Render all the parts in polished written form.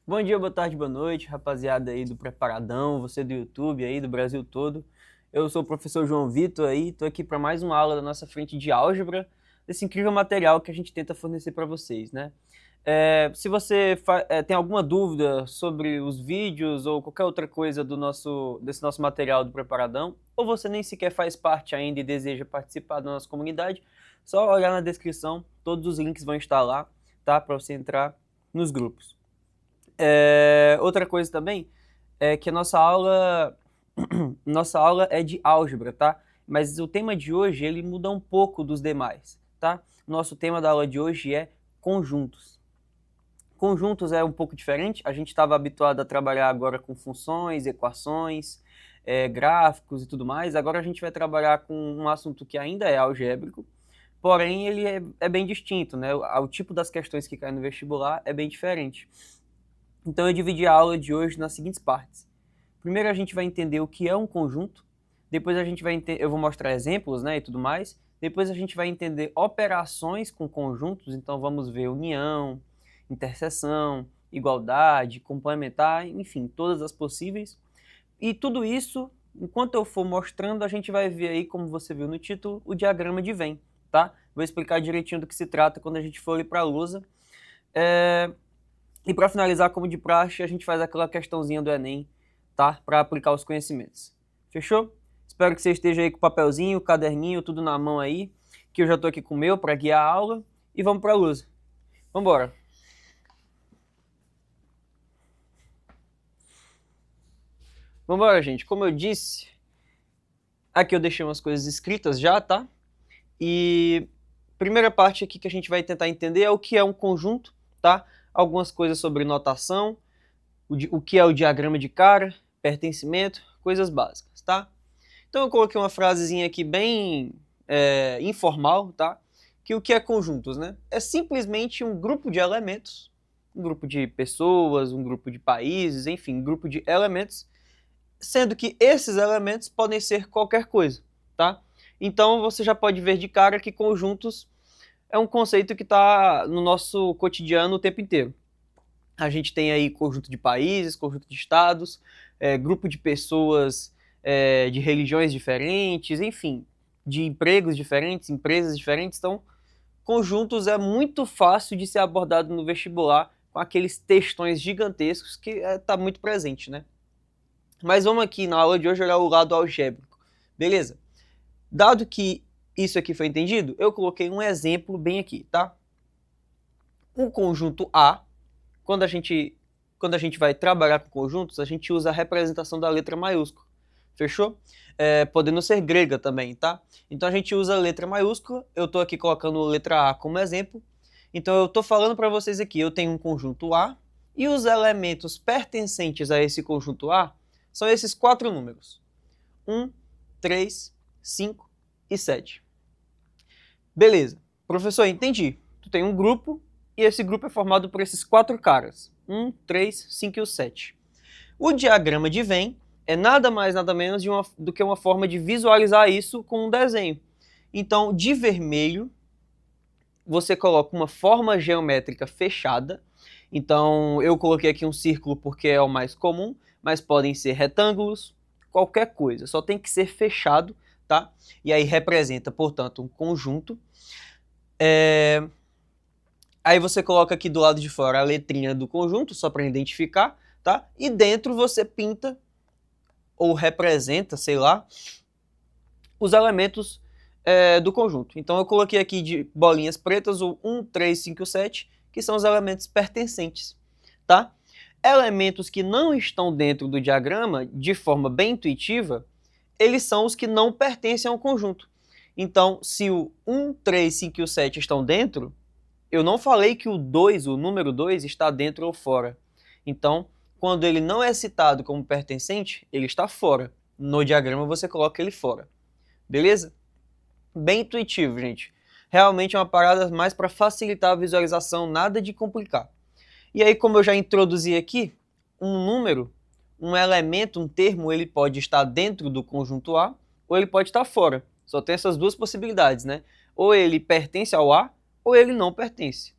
Bom dia, boa tarde, boa noite, rapaziada aí do Preparadão, você do YouTube aí, do Brasil todo. Eu sou o professor João Vitor aí, tô aqui para mais uma aula da nossa frente de álgebra, desse incrível material que a gente tenta fornecer para vocês, né? Se você tem alguma dúvida sobre os vídeos ou qualquer outra coisa desse nosso material do Preparadão, ou você nem sequer faz parte ainda e deseja participar da nossa comunidade, só olhar na descrição, todos os links vão estar lá, tá? Para você entrar nos grupos. Outra coisa também é que a nossa aula é de álgebra, tá? Mas o tema de hoje ele muda um pouco dos demais, tá? Nosso tema da aula de hoje é conjuntos. Conjuntos é um pouco diferente, a gente estava habituado a trabalhar agora com funções, equações, gráficos e tudo mais. Agora a gente vai trabalhar com um assunto que ainda é algébrico, porém ele é bem distinto, né? O tipo das questões que caem no vestibular é bem diferente. Então eu dividi a aula de hoje nas seguintes partes. Primeiro a gente vai entender o que é um conjunto, depois eu vou mostrar exemplos, né, e tudo mais. Depois a gente vai entender operações com conjuntos, então vamos ver união, interseção, igualdade, complementar, enfim, todas as possíveis. E tudo isso, enquanto eu for mostrando, a gente vai ver aí, como você viu no título, o diagrama de Venn, tá? Vou explicar direitinho do que se trata quando a gente for ali para a lousa. E para finalizar, como de praxe, a gente faz aquela questãozinha do Enem, tá? Para aplicar os conhecimentos. Fechou? Espero que você esteja aí com o papelzinho, o caderninho, tudo na mão aí, que eu já estou aqui com o meu para guiar a aula. E vamos para a luz. Vamos embora. Vamos embora, gente. Como eu disse, aqui eu deixei umas coisas escritas já, tá? E primeira parte aqui que a gente vai tentar entender é o que é um conjunto, tá? Algumas coisas sobre notação, o que é o diagrama de cara, pertencimento, coisas básicas, tá? Então eu coloquei uma frasezinha aqui bem informal, tá? Que o que é conjuntos, né? É simplesmente um grupo de elementos, um grupo de pessoas, um grupo de países, enfim, um grupo de elementos, sendo que esses elementos podem ser qualquer coisa, tá? Então você já pode ver de cara que conjuntos é um conceito que está no nosso cotidiano o tempo inteiro. A gente tem aí conjunto de países, conjunto de estados, grupo de pessoas de religiões diferentes, enfim, de empregos diferentes, empresas diferentes. Então, conjuntos é muito fácil de ser abordado no vestibular com aqueles textões gigantescos que está muito presente, né? Mas vamos aqui na aula de hoje olhar o lado algébrico, beleza? Dado que isso aqui foi entendido, eu coloquei um exemplo bem aqui, tá? O conjunto A, quando a gente vai trabalhar com conjuntos, a gente usa a representação da letra maiúscula. Fechou? Podendo ser grega também, tá? Então a gente usa a letra maiúscula. Eu estou aqui colocando a letra A como exemplo. Então eu estou falando para vocês aqui, eu tenho um conjunto A e os elementos pertencentes a esse conjunto A são esses 4 números. 1, 3, 5 e 7. Beleza. Professor, entendi. Tu tem um grupo e esse grupo é formado por esses 4 caras. 1, 3, 5 e o 7. O diagrama de Venn é nada mais, nada menos do que uma forma de visualizar isso com um desenho. Então, de vermelho, você coloca uma forma geométrica fechada. Então, eu coloquei aqui um círculo porque é o mais comum, mas podem ser retângulos, qualquer coisa. Só tem que ser fechado, tá? E aí representa, portanto, um conjunto. Aí você coloca aqui do lado de fora a letrinha do conjunto, só para identificar, tá? E dentro você pinta ou representa, sei lá, os elementos do conjunto. Então eu coloquei aqui de bolinhas pretas o 1, 3, 5 e 7, que são os elementos pertencentes, tá? Elementos que não estão dentro do diagrama, de forma bem intuitiva, eles são os que não pertencem ao conjunto. Então, se o 1, 3, 5 e o 7 estão dentro, eu não falei que o 2, o número 2, está dentro ou fora. Então, quando ele não é citado como pertencente, ele está fora. No diagrama você coloca ele fora. Beleza? Bem intuitivo, gente. Realmente é uma parada mais para facilitar a visualização, nada de complicar. E aí, como eu já introduzi aqui, um número, um elemento, um termo, ele pode estar dentro do conjunto A ou ele pode estar fora. Só tem essas duas possibilidades, né? Ou ele pertence ao A ou ele não pertence.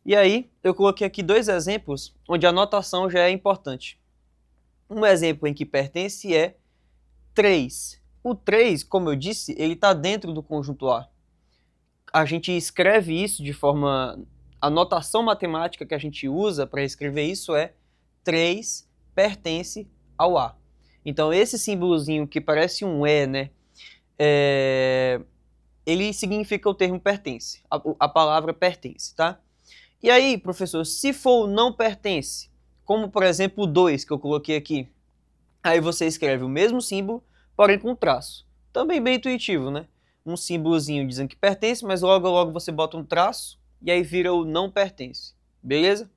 E aí, eu coloquei aqui dois exemplos onde a notação já é importante. Um exemplo em que pertence é 3. O 3, como eu disse, ele está dentro do conjunto A. A gente escreve isso de forma... A notação matemática que a gente usa para escrever isso é 3 pertence ao A. Então, esse símbolozinho que parece um E, né? Ele significa o termo pertence. A palavra pertence, tá? E aí, professor, se for o não pertence, como por exemplo o 2 que eu coloquei aqui, aí você escreve o mesmo símbolo, porém com traço. Também bem intuitivo, né? Um símbolozinho dizendo que pertence, mas logo você bota um traço e aí vira o não pertence. Beleza?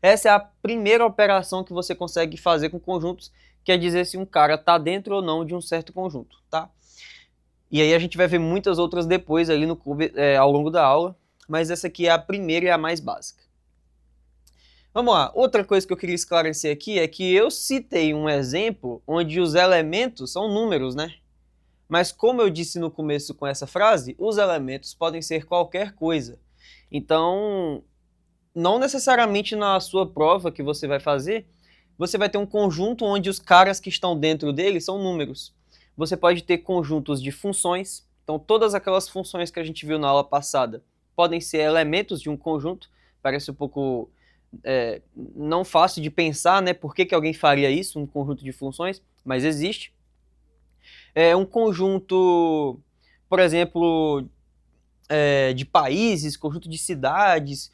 Essa é a primeira operação que você consegue fazer com conjuntos, quer dizer se um cara está dentro ou não de um certo conjunto, tá? E aí a gente vai ver muitas outras depois ali no clube, ao longo da aula, mas essa aqui é a primeira e a mais básica. Vamos lá, outra coisa que eu queria esclarecer aqui é que eu citei um exemplo onde os elementos são números, né? Mas como eu disse no começo com essa frase, os elementos podem ser qualquer coisa. Então, não necessariamente na sua prova que você vai fazer, você vai ter um conjunto onde os caras que estão dentro dele são números. Você pode ter conjuntos de funções, então todas aquelas funções que a gente viu na aula passada podem ser elementos de um conjunto, parece um pouco não fácil de pensar, né? Por que alguém faria isso, um conjunto de funções, mas existe. Um conjunto, por exemplo, de países, conjunto de cidades,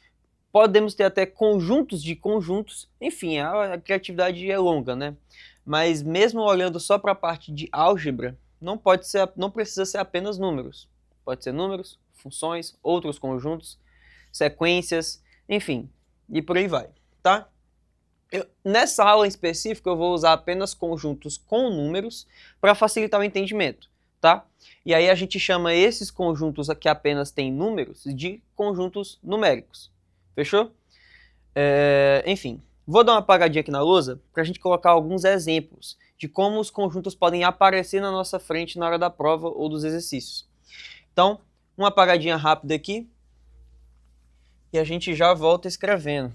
podemos ter até conjuntos de conjuntos, enfim, a criatividade é longa, né? Mas mesmo olhando só para a parte de álgebra, não precisa ser apenas números. Pode ser números, funções, outros conjuntos, sequências, enfim, e por aí vai, tá? Nessa aula em específico, eu vou usar apenas conjuntos com números para facilitar o entendimento, tá? E aí a gente chama esses conjuntos que apenas têm números de conjuntos numéricos. Fechou? Enfim, vou dar uma apagadinha aqui na lousa para a gente colocar alguns exemplos de como os conjuntos podem aparecer na nossa frente na hora da prova ou dos exercícios. Então, uma apagadinha rápida aqui e a gente já volta escrevendo.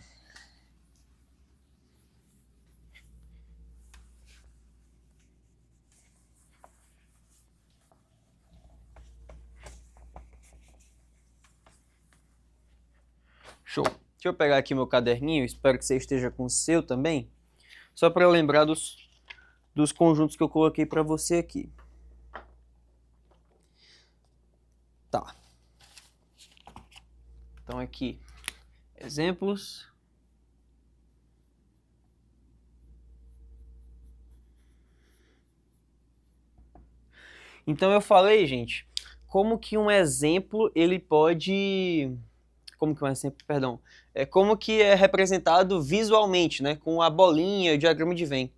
Show! Deixa eu pegar aqui meu caderninho, espero que você esteja com o seu também, só para eu lembrar dos conjuntos que eu coloquei para você aqui. Tá. Então aqui, exemplos. Então eu falei, gente, como que um exemplo ele pode... Como que um exemplo, perdão. Como que é representado visualmente, né? Com a bolinha, o diagrama de Venn.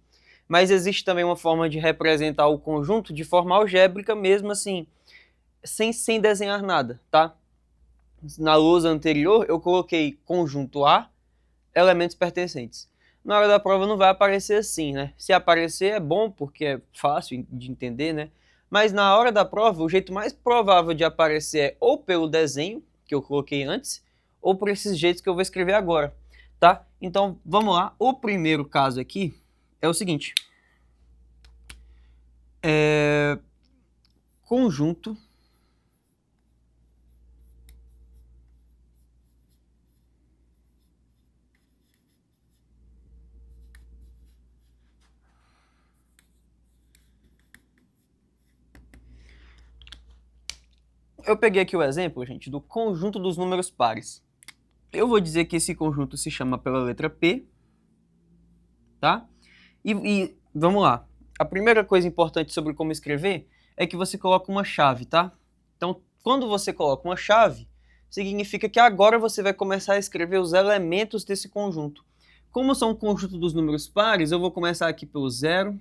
Mas existe também uma forma de representar o conjunto de forma algébrica, mesmo assim, sem desenhar nada, tá? Na lousa anterior, eu coloquei conjunto A, elementos pertencentes. Na hora da prova não vai aparecer assim, né? Se aparecer é bom, porque é fácil de entender, né? Mas na hora da prova, o jeito mais provável de aparecer é ou pelo desenho, que eu coloquei antes, ou por esses jeitos que eu vou escrever agora, tá? Então, vamos lá. O primeiro caso aqui é o seguinte. Conjunto eu peguei aqui o exemplo, gente, do conjunto dos números pares. Eu vou dizer que esse conjunto se chama pela letra P, tá? E vamos lá. A primeira coisa importante sobre como escrever é que você coloca uma chave, tá? Então, quando você coloca uma chave, significa que agora você vai começar a escrever os elementos desse conjunto. Como são um conjunto dos números pares, eu vou começar aqui pelo 0,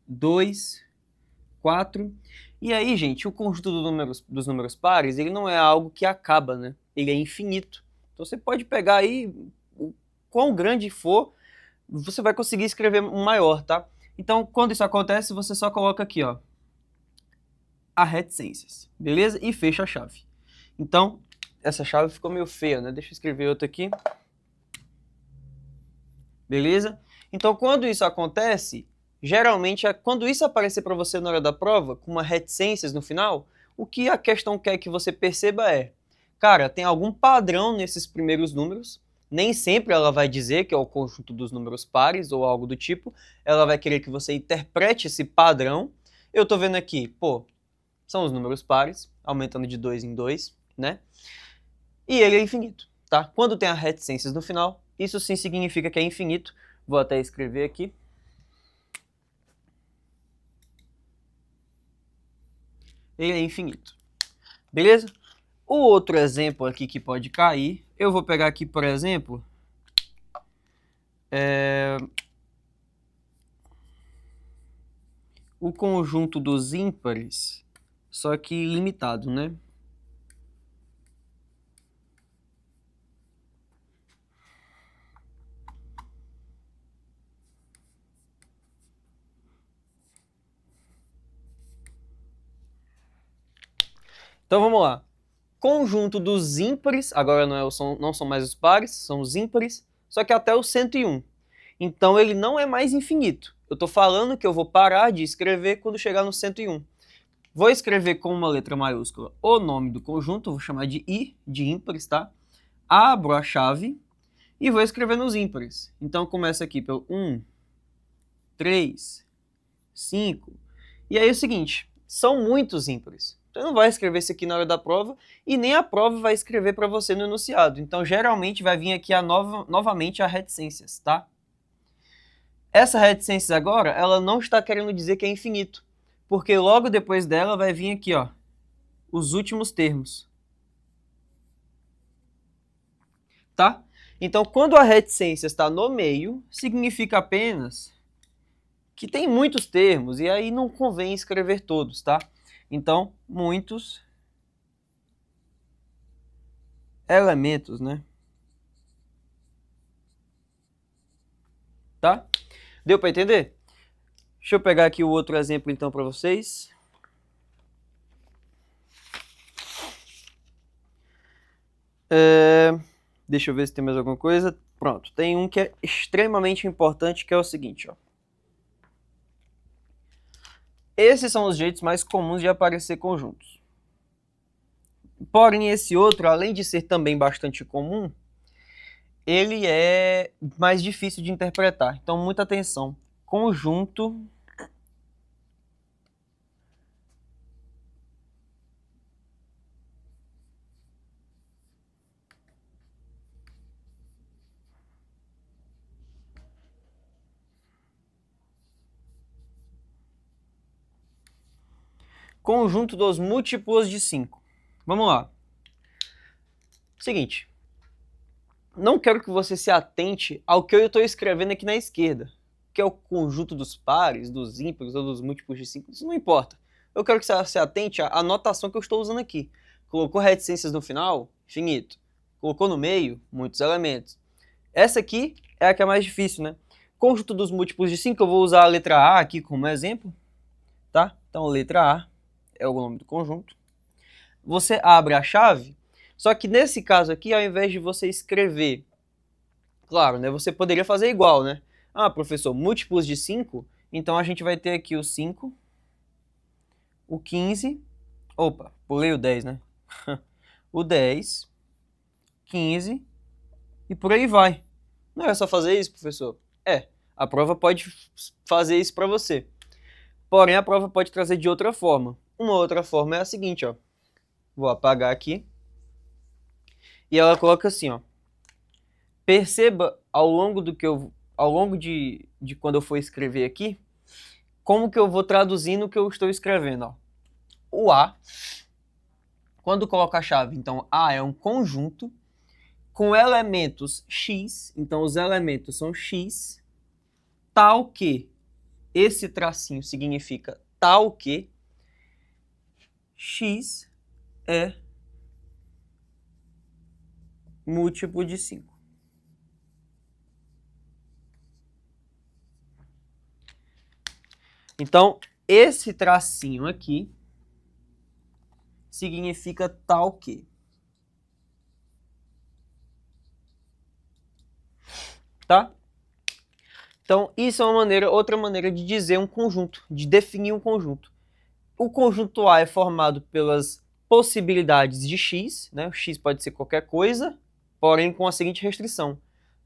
2, 4. E aí, gente, o conjunto dos números pares, ele não é algo que acaba, né? Ele é infinito. Então você pode pegar aí, o quão grande for, você vai conseguir escrever um maior, tá? Então, quando isso acontece, você só coloca aqui, ó, reticências, beleza? E fecha a chave. Então, Essa chave ficou meio feia, né? Deixa eu escrever outra aqui. Beleza? Então, quando isso acontece, geralmente, quando isso aparecer para você na hora da prova, com uma reticências no final, o que a questão quer que você perceba é, cara, tem algum padrão nesses primeiros números, nem sempre ela vai dizer que é o conjunto dos números pares ou algo do tipo, ela vai querer que você interprete esse padrão. Eu tô vendo aqui, pô, são os números pares, aumentando de 2 em 2, né? E ele é infinito, tá? Quando tem as reticências no final, isso sim significa que é infinito. Vou até escrever aqui. Ele é infinito. Beleza? O outro exemplo aqui que pode cair, eu vou pegar aqui, por exemplo, o conjunto dos ímpares, só que limitado, né? Então vamos lá. Conjunto dos ímpares, agora não são mais os pares, são os ímpares, só que até o 101. Então ele não é mais infinito. Eu estou falando que eu vou parar de escrever quando chegar no 101. Vou escrever com uma letra maiúscula o nome do conjunto, vou chamar de I, de ímpares, tá? Abro a chave e vou escrever nos ímpares. Então começa aqui pelo 1, 3, 5. E aí é o seguinte, são muitos ímpares. Você não vai escrever isso aqui na hora da prova e nem a prova vai escrever para você no enunciado. Então geralmente vai vir aqui novamente a reticências, tá? Essa reticências agora, ela não está querendo dizer que é infinito, porque logo depois dela vai vir aqui, ó, os últimos termos. Tá? Então, quando a reticência está no meio, significa apenas que tem muitos termos, e aí não convém escrever todos, tá? Então, muitos elementos, né? Tá? Deu para entender? Deixa eu pegar aqui o outro exemplo, então, para vocês. Deixa eu ver se tem mais alguma coisa. Pronto, tem um que é extremamente importante, que é o seguinte, ó. Esses são os jeitos mais comuns de aparecer conjuntos. Porém, esse outro, além de ser também bastante comum, ele é mais difícil de interpretar. Então, muita atenção. Conjunto conjunto dos múltiplos de 5. Vamos lá. Seguinte, não quero que você se atente ao que eu estou escrevendo aqui na esquerda, que é o conjunto dos pares, dos ímpares ou dos múltiplos de 5. Isso não importa. Eu quero que você se atente à anotação que eu estou usando aqui. Colocou reticências no final? Infinito. Colocou no meio? Muitos elementos. Essa aqui é a que é mais difícil, né? Conjunto dos múltiplos de 5, eu vou usar a letra A aqui como exemplo, tá? Então, letra A é o nome do conjunto. Você abre a chave, só que nesse caso aqui, ao invés de você escrever, claro, né, você poderia fazer igual, né? Ah, professor, múltiplos de 5, então a gente vai ter aqui o 5, o 15, opa, pulei o 10, né? O 10, 15 e por aí vai. Não é só fazer isso, professor? É, a prova pode fazer isso para você. Porém, a prova pode trazer de outra forma. Uma outra forma é a seguinte, ó. Vou apagar aqui. E ela coloca assim, ó. Perceba ao longo de quando eu for escrever aqui, como que eu vou traduzindo o que eu estou escrevendo, ó. O A, quando coloca a chave, então A é um conjunto com elementos X, então os elementos são X, tal que esse tracinho significa tal que X é múltiplo de 5. Então, esse tracinho aqui significa tal que. tá? Então, isso é outra maneira de dizer um conjunto, de definir um conjunto. O conjunto A é formado pelas possibilidades de x, né? O x pode ser qualquer coisa, porém com a seguinte restrição,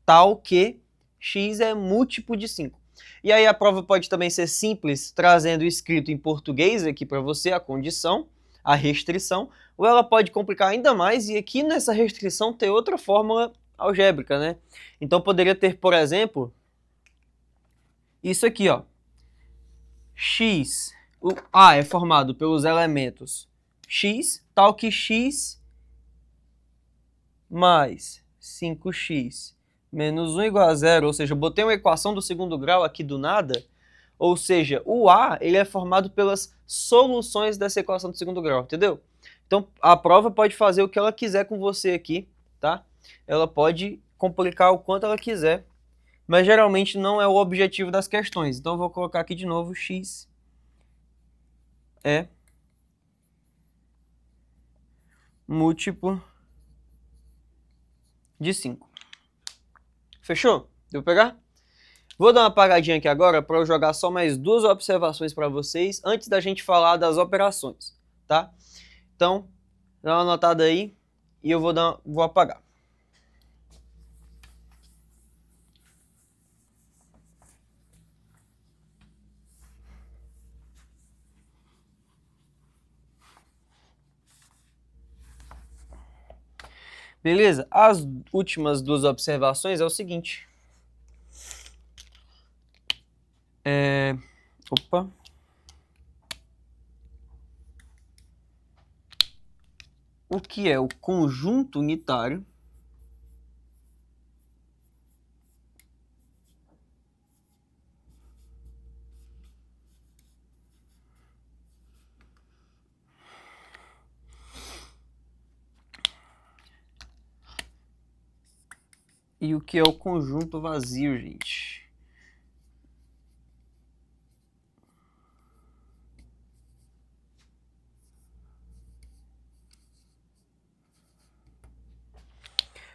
tal que x é múltiplo de 5. E aí a prova pode também ser simples, trazendo escrito em português aqui para você a condição, a restrição, ou ela pode complicar ainda mais e aqui nessa restrição ter outra fórmula algébrica, né? Então poderia ter, por exemplo, isso aqui, ó. X, o A é formado pelos elementos x, tal que x mais 5x menos 1 igual a 0, ou seja, eu botei uma equação do segundo grau aqui do nada, ou seja, o A ele é formado pelas soluções dessa equação do segundo grau, entendeu? Então, a prova pode fazer o que ela quiser com você aqui, tá? Ela pode complicar o quanto ela quiser, mas geralmente não é o objetivo das questões. Então, eu vou colocar aqui de novo x é múltiplo de 5. Fechou? Deu pra pegar? Vou dar uma apagadinha aqui agora para eu jogar só mais duas observações para vocês antes da gente falar das operações, tá? Então, dá uma anotada aí e eu vou apagar. Beleza? As últimas duas observações é o seguinte. Opa. O que é o conjunto unitário e o que é o conjunto vazio, gente?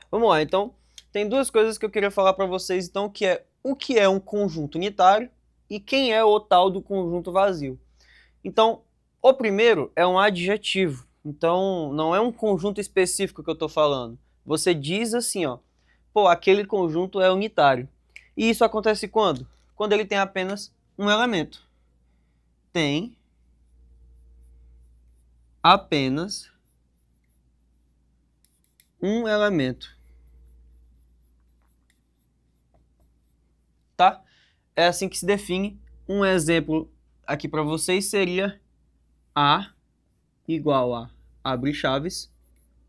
Vamos lá, então, tem duas coisas que eu queria falar para vocês, então, que é o que é um conjunto unitário e quem é o tal do conjunto vazio. Então, o primeiro é um adjetivo, então não é um conjunto específico que eu estou falando. Você diz assim, ó, pô, aquele conjunto é unitário. E isso acontece quando? Quando ele tem apenas um elemento. Tem apenas um elemento. Tá? É assim que se define. Um exemplo aqui para vocês seria A igual a, abre chaves,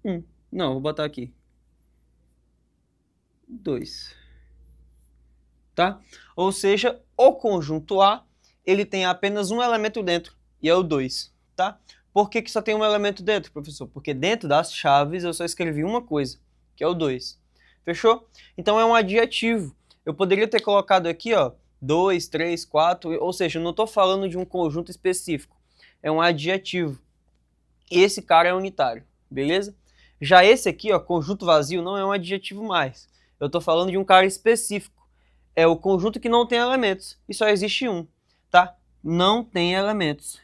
1. Não, vou botar aqui 2. Tá? Ou seja, o conjunto A ele tem apenas um elemento dentro, e é o 2. Tá? Por que só tem um elemento dentro, professor? Porque dentro das chaves eu só escrevi uma coisa, que é o 2. Fechou? Então é um adjetivo. Eu poderia ter colocado aqui, ó, 2, 3, 4, ou seja, eu não estou falando de um conjunto específico. É um adjetivo. E esse cara é unitário, beleza? Já esse aqui, ó, conjunto vazio, não é um adjetivo mais. Eu estou falando de um cara específico. É o conjunto que não tem elementos. E só existe um, tá? Não tem elementos.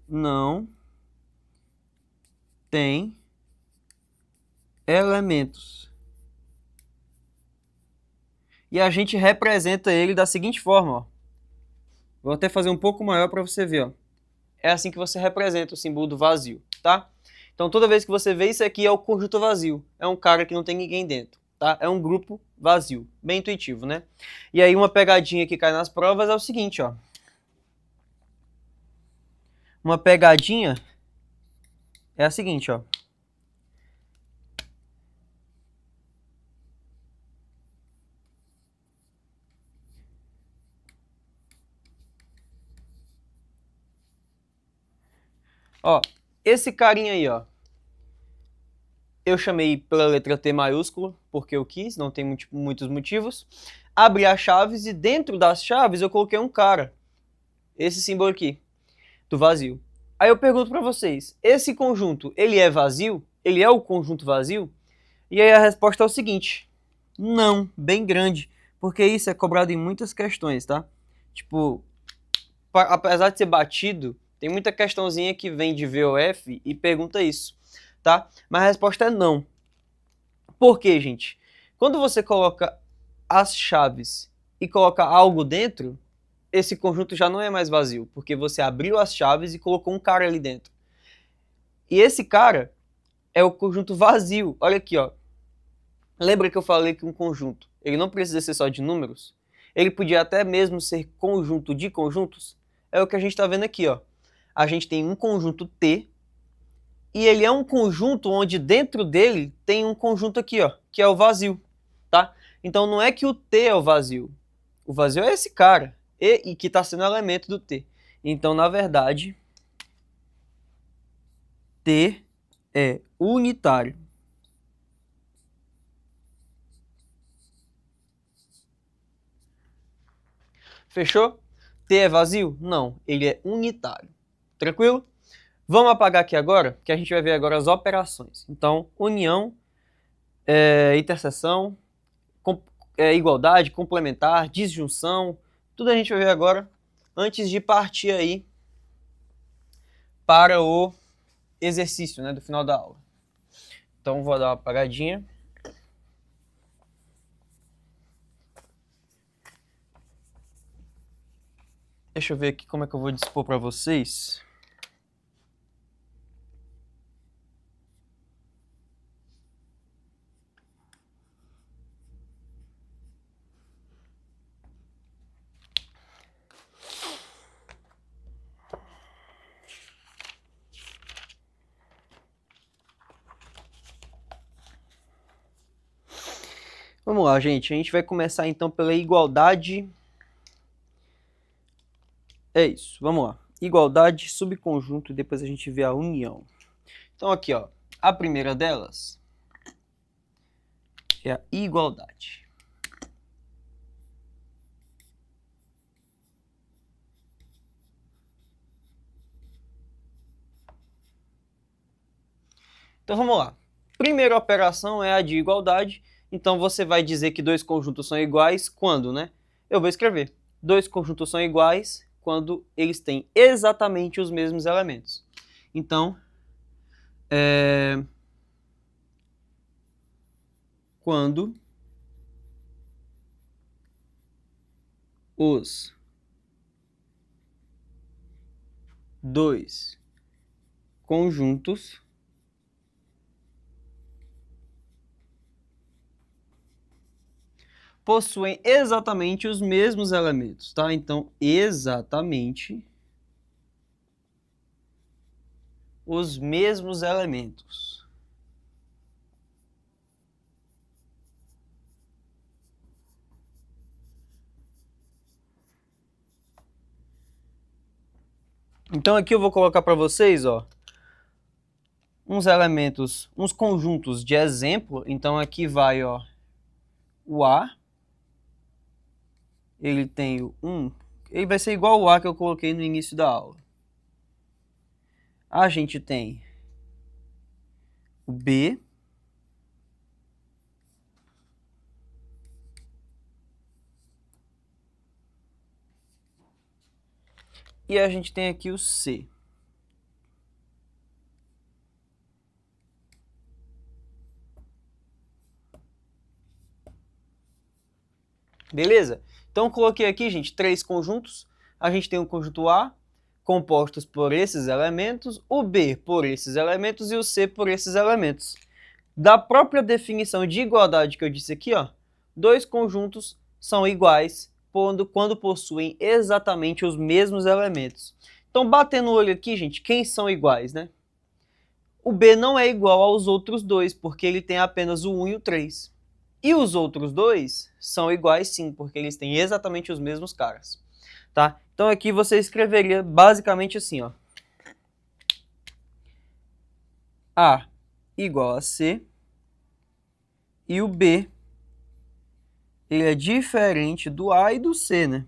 Não tem elementos. E a gente representa ele da seguinte forma, ó. Vou até fazer um pouco maior para você ver, ó. É assim que você representa o símbolo do vazio, tá? Então toda vez que você vê isso aqui é o conjunto vazio. É um cara que não tem ninguém dentro, tá? É um grupo vazio. Bem intuitivo, né? E aí uma pegadinha que cai nas provas é o seguinte, ó. Uma pegadinha é a seguinte, ó. Ó, esse carinha aí, ó. Eu chamei pela letra T maiúscula, porque eu quis, não tem muitos motivos. Abri as chaves e dentro das chaves eu coloquei um cara. Esse símbolo aqui, do vazio. Aí eu pergunto para vocês, esse conjunto, ele é vazio? Ele é o conjunto vazio? E aí a resposta é o seguinte, Não, bem grande, porque isso é cobrado em muitas questões, tá? Tipo, apesar de ser batido, tem muita questãozinha que vem de VOF e pergunta isso, tá? Mas a resposta é não. Por quê, gente? Quando você coloca as chaves e coloca algo dentro, esse conjunto já não é mais vazio, porque você abriu as chaves e colocou um cara ali dentro. E esse cara é o conjunto vazio. Olha aqui, ó. Lembra que eu falei que um conjunto, ele não precisa ser só de números? Ele podia até mesmo ser conjunto de conjuntos? É o que a gente está vendo aqui, ó. A gente tem um conjunto T, e ele é um conjunto onde dentro dele tem um conjunto aqui, ó, que é o vazio, tá? Então não é que o T é o vazio é esse cara, e que está sendo elemento do T. Então, na verdade, T é unitário. Fechou? T é vazio? Não, ele é unitário. Tranquilo? Vamos apagar aqui agora, que a gente vai ver agora as operações. Então, união, interseção, igualdade, complementar, disjunção, tudo a gente vai ver agora, antes de partir aí para o exercício, né, do final da aula. Então, vou dar uma apagadinha. Deixa eu ver aqui como é que eu vou dispor para vocês. Vamos lá, gente. A gente vai começar então pela igualdade. É isso, vamos lá. Igualdade, subconjunto, e depois a gente vê a união. Então aqui, ó, a primeira delas é a igualdade. Então vamos lá. Primeira operação é a de igualdade. Então você vai dizer que dois conjuntos são iguais quando, né? Eu vou escrever. Dois conjuntos são iguais quando eles têm exatamente os mesmos elementos. Então, quando os dois conjuntos possuem exatamente os mesmos elementos, tá? Então, exatamente os mesmos elementos. Então aqui eu vou colocar para vocês, ó, uns elementos, uns conjuntos de exemplo. Então aqui vai, ó, o A. Ele tem o 1. Ele vai ser igual ao A que eu coloquei no início da aula. A gente tem o B. E a gente tem aqui o C. Beleza? Então coloquei aqui, gente, três conjuntos. A gente tem o conjunto A, compostos por esses elementos, o B por esses elementos e o C por esses elementos. Da própria definição de igualdade que eu disse aqui, ó, dois conjuntos são iguais quando possuem exatamente os mesmos elementos. Então, batendo o olho aqui, gente, quem são iguais, né? O B não é igual aos outros dois, porque ele tem apenas o 1 e o 3. E os outros dois são iguais sim, porque eles têm exatamente os mesmos caras. Tá? Então aqui você escreveria basicamente assim, ó. A igual a C e o B ele é diferente do A e do C, né?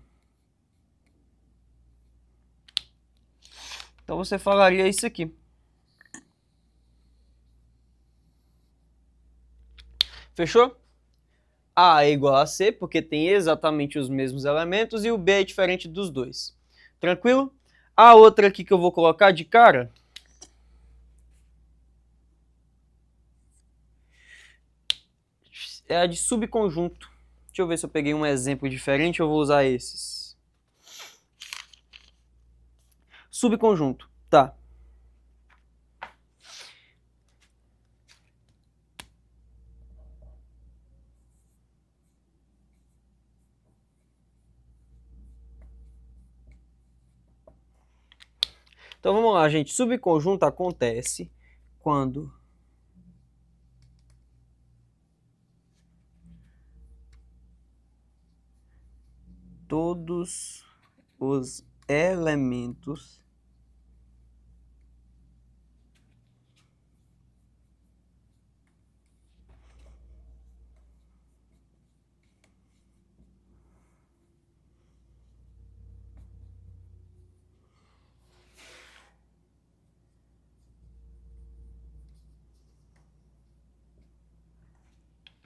Então você falaria isso aqui. Fechou? A é igual a C, porque tem exatamente os mesmos elementos, e o B é diferente dos dois. Tranquilo? A outra aqui que eu vou colocar de cara é a de subconjunto. Deixa eu ver se eu peguei um exemplo diferente, eu vou usar esses. Subconjunto, tá. Então vamos lá, gente. Subconjunto acontece quando todos os elementos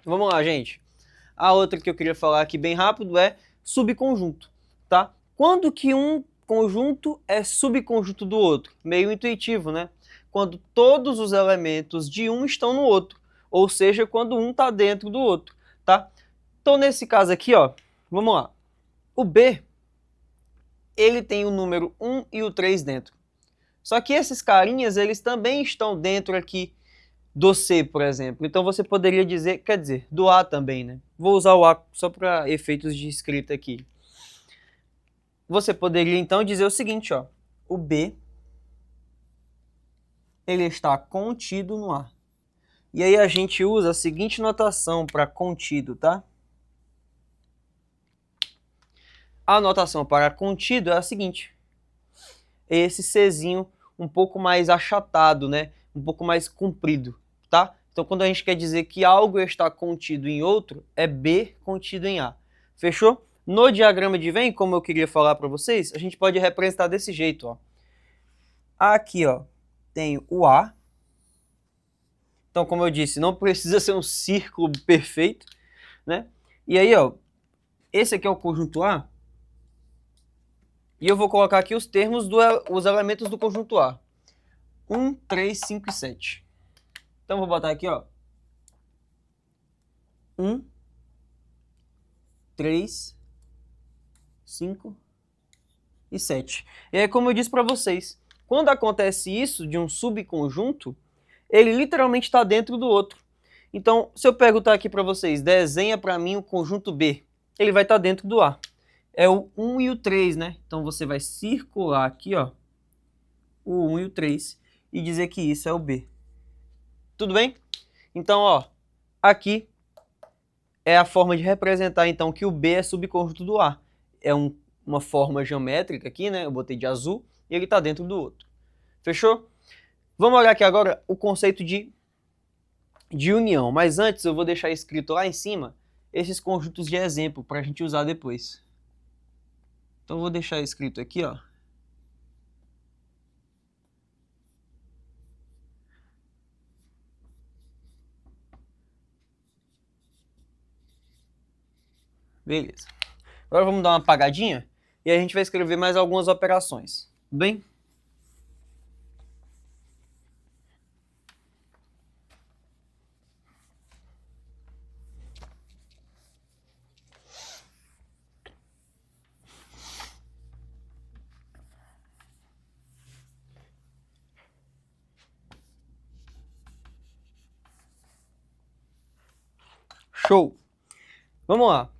Vamos lá, gente. A outra que eu queria falar aqui bem rápido é subconjunto, tá? Quando que um conjunto é subconjunto do outro? Meio intuitivo, né? Quando todos os elementos de um estão no outro, ou seja, quando um está dentro do outro, tá? Então, nesse caso aqui, ó, vamos lá. O B, ele tem o número 1 e o 3 dentro. Só que esses carinhas, eles também estão dentro aqui do C, por exemplo. Então você poderia dizer, quer dizer, do A também, né? Vou usar o A só para efeitos de escrita aqui. Você poderia então dizer o seguinte, ó. O B, ele está contido no A. E aí a gente usa a seguinte notação para contido, tá? A notação para contido é a seguinte. Esse Czinho um pouco mais achatado, né? Um pouco mais comprido, tá? Então, quando a gente quer dizer que algo está contido em outro, é B contido em A. Fechou? No diagrama de Venn, como eu queria falar para vocês, a gente pode representar desse jeito, ó. Aqui, ó, tem o A. Então, como eu disse, não precisa ser um círculo perfeito, né? E aí, ó, esse aqui é o conjunto A. E eu vou colocar aqui os termos, os elementos do conjunto A. 1, 3, 5 e 7. Então, vou botar aqui, ó. 1, 3, 5 e 7. E aí, como eu disse para vocês, quando acontece isso de um subconjunto, ele literalmente está dentro do outro. Então, se eu perguntar aqui para vocês, desenha para mim o conjunto B, ele vai estar dentro do A. É o 1 e o 3, né? Então, você vai circular aqui, ó, o 1 e o 3 e dizer que isso é o B. Tudo bem? Então, ó, aqui é a forma de representar, então, que o B é subconjunto do A. É uma forma geométrica aqui, né? Eu botei de azul e ele está dentro do outro. Fechou? Vamos olhar aqui agora o conceito de união. Mas antes eu vou deixar escrito lá em cima esses conjuntos de exemplo para a gente usar depois. Então eu vou deixar escrito aqui, ó. Beleza. Agora vamos dar uma apagadinha e a gente vai escrever mais algumas operações. Tudo bem? Show! Vamos lá.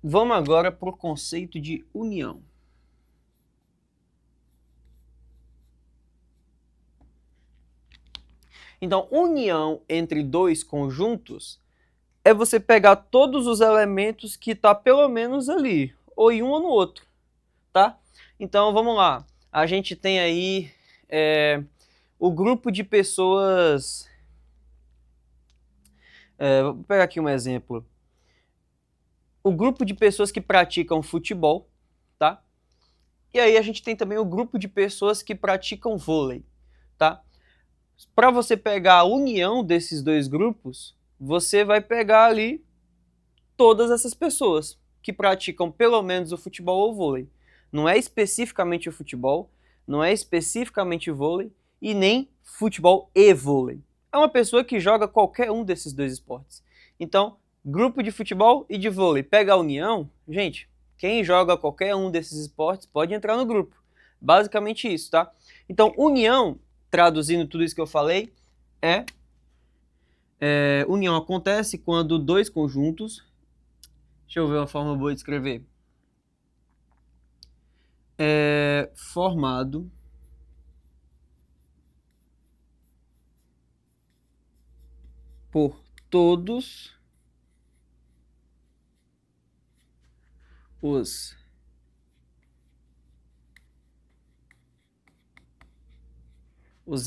Vamos agora para o conceito de união. Então, união entre dois conjuntos é você pegar todos os elementos que tá pelo menos ali, ou em um ou no outro, tá? Então, vamos lá. A gente tem aí o grupo de pessoas... vou pegar aqui um exemplo. O grupo de pessoas que praticam futebol, tá? E aí a gente tem também o grupo de pessoas que praticam vôlei, tá? Para você pegar a união desses dois grupos, você vai pegar ali todas essas pessoas que praticam pelo menos o futebol ou vôlei. Não é especificamente o futebol, não é especificamente vôlei e nem futebol e vôlei. É uma pessoa que joga qualquer um desses dois esportes. Então, grupo de futebol e de vôlei, pega a união, gente, quem joga qualquer um desses esportes pode entrar no grupo. Basicamente isso, tá? Então, união, traduzindo tudo isso que eu falei, união acontece quando dois conjuntos, deixa eu ver uma forma boa de escrever, formado por todos os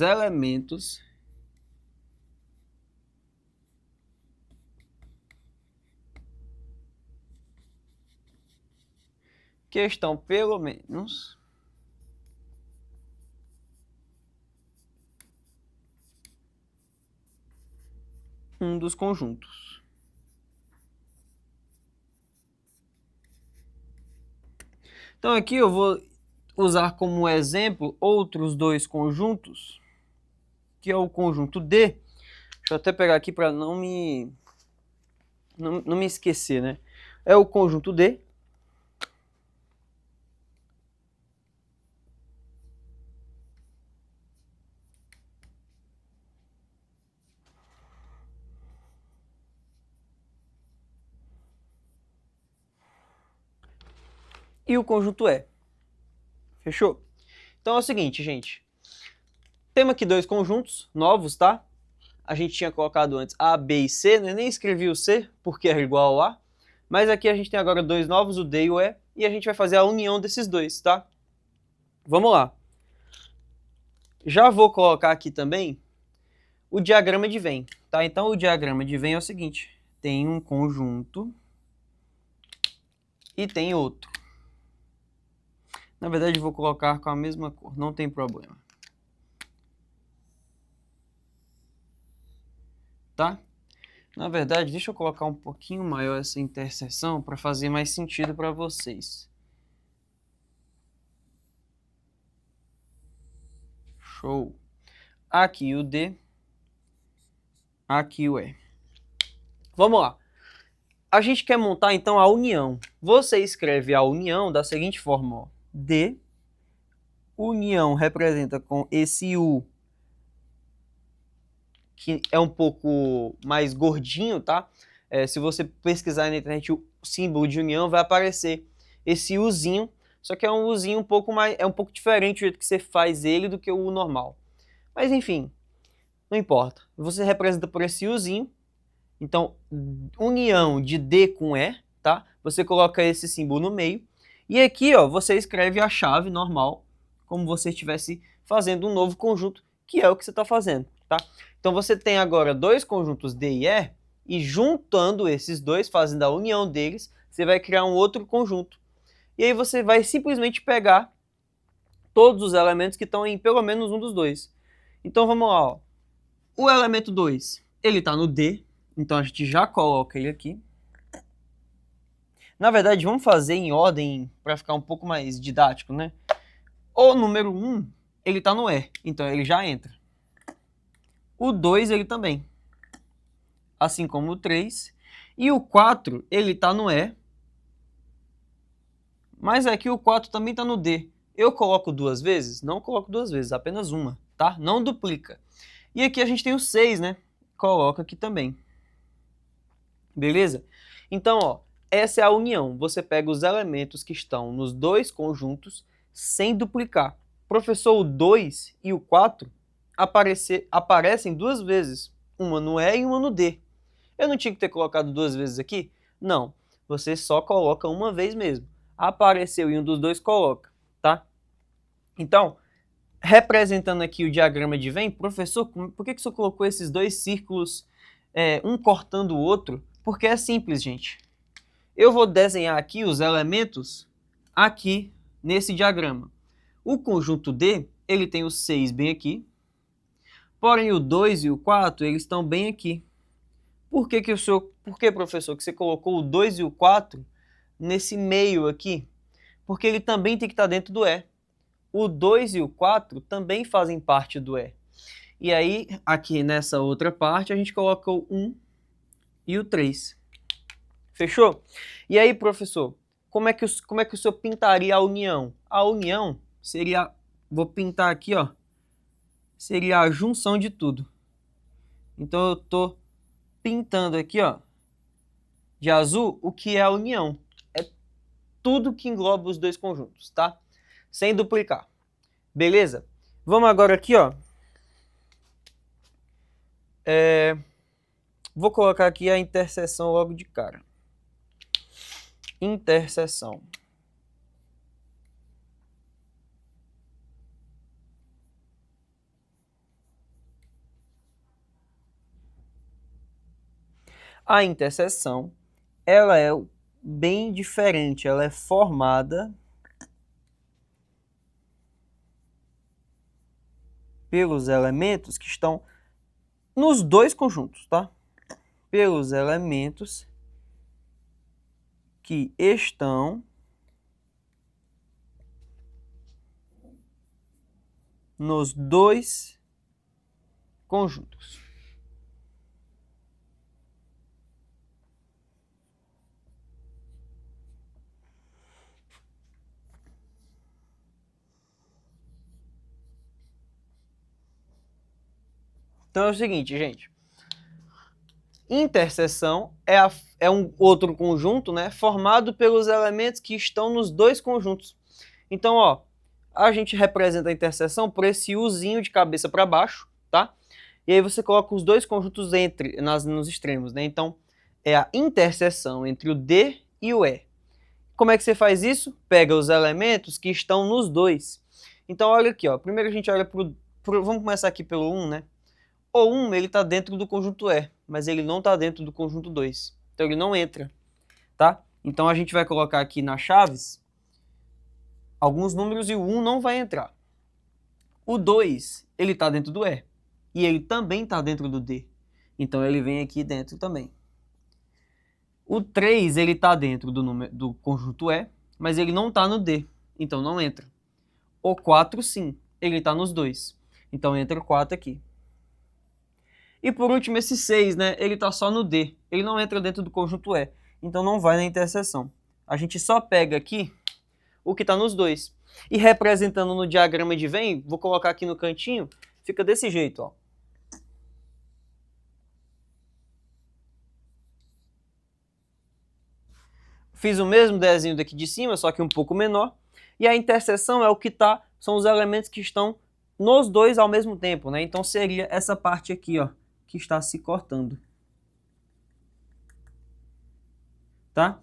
elementos que estão pelo menos um dos conjuntos. Então aqui eu vou usar como exemplo outros dois conjuntos, que é o conjunto D. Deixa eu até pegar aqui para não me esquecer, né? É o conjunto D. E o conjunto E. Fechou? Então é o seguinte, gente. Temos aqui dois conjuntos novos, tá? A gente tinha colocado antes A, B e C, né? Nem escrevi o C, porque era igual ao A. Mas aqui a gente tem agora dois novos, o D e o E, e a gente vai fazer a união desses dois, tá? Vamos lá. Já vou colocar aqui também o diagrama de Venn, tá? Então o diagrama de Venn é o seguinte, tem um conjunto e tem outro. Na verdade, eu vou colocar com a mesma cor, não tem problema. Tá? Na verdade, deixa eu colocar um pouquinho maior essa interseção para fazer mais sentido para vocês. Show! Aqui o D, aqui o E. Vamos lá. A gente quer montar então a união. Você escreve a união da seguinte forma, ó. D, união representa com esse U, que é um pouco mais gordinho, tá? Se você pesquisar na internet o símbolo de união, vai aparecer esse Uzinho, só que é um Uzinho um pouco mais, é um pouco diferente o jeito que você faz ele do que o U normal. Mas enfim, não importa. Você representa por esse Uzinho, então união de D com E, tá? Você coloca esse símbolo no meio, e aqui, ó, você escreve a chave normal, como você estivesse fazendo um novo conjunto, que é o que você está fazendo, tá? Então você tem agora dois conjuntos D e E, e juntando esses dois, fazendo a união deles, você vai criar um outro conjunto. E aí você vai simplesmente pegar todos os elementos que estão em pelo menos um dos dois. Então vamos lá, ó. O elemento 2, ele está no D, então a gente já coloca ele aqui. Na verdade, vamos fazer em ordem para ficar um pouco mais didático, né? O número 1, ele está no E, então ele já entra. O 2, ele também. Assim como o 3. E o 4, ele está no E. Mas aqui o 4 também está no D. Eu coloco duas vezes? Não coloco duas vezes, apenas uma, tá? Não duplica. E aqui a gente tem o 6, né? Coloca aqui também. Beleza? Então, ó, essa é a união. Você pega os elementos que estão nos dois conjuntos sem duplicar. Professor, o 2 e o 4 aparecem duas vezes. Uma no E e uma no D. Eu não tinha que ter colocado duas vezes aqui? Não. Você só coloca uma vez mesmo. Apareceu em um dos dois, coloca, tá? Então, representando aqui o diagrama de Venn, professor, por que você colocou esses dois círculos, um cortando o outro? Porque é simples, gente. Eu vou desenhar aqui os elementos aqui nesse diagrama. O conjunto D, ele tem o 6 bem aqui, porém o 2 e o 4, eles estão bem aqui. Por que, professor, que você colocou o 2 e o 4 nesse meio aqui? Porque ele também tem que estar dentro do E. O 2 e o 4 também fazem parte do E. E aí, aqui nessa outra parte, a gente coloca o 1 e o 3. Fechou? E aí, professor, como é que o senhor pintaria a união? A união seria, vou pintar aqui, ó, seria a junção de tudo. Então, eu estou pintando aqui, ó, de azul, o que é a união. É tudo que engloba os dois conjuntos, tá? Sem duplicar. Beleza? Vamos agora aqui, ó. Vou colocar aqui a interseção logo de cara. Interseção. A interseção, ela é bem diferente, ela é formada pelos elementos que estão nos dois conjuntos, tá? Pelos elementos que estão nos dois conjuntos. Então é o seguinte, gente. Interseção é um outro conjunto, né, formado pelos elementos que estão nos dois conjuntos. Então, ó, a gente representa a interseção por esse Uzinho de cabeça para baixo, tá? E aí você coloca os dois conjuntos nos extremos, né? Então, é a interseção entre o D e o E. Como é que você faz isso? Pega os elementos que estão nos dois. Então, olha aqui, ó. Primeiro a gente olha vamos começar aqui pelo 1, né? O 1, ele está dentro do conjunto E, mas ele não está dentro do conjunto 2. Então, ele não entra, tá? Então, a gente vai colocar aqui nas chaves alguns números e o 1 não vai entrar. O 2, ele está dentro do E. E ele também está dentro do D. Então, ele vem aqui dentro também. O 3, ele está dentro do conjunto E, mas ele não está no D. Então, não entra. O 4, sim. Ele está nos dois. Então, entra o 4 aqui. E por último, esse 6, né? Ele está só no D. Ele não entra dentro do conjunto E. Então, não vai na interseção. A gente só pega aqui o que está nos dois. E representando no diagrama de Venn, vou colocar aqui no cantinho, fica desse jeito, ó. Fiz o mesmo desenho daqui de cima, só que um pouco menor. E a interseção é o que tá, são os elementos que estão nos dois ao mesmo tempo, né? Então seria essa parte aqui, ó, que está se cortando. Tá?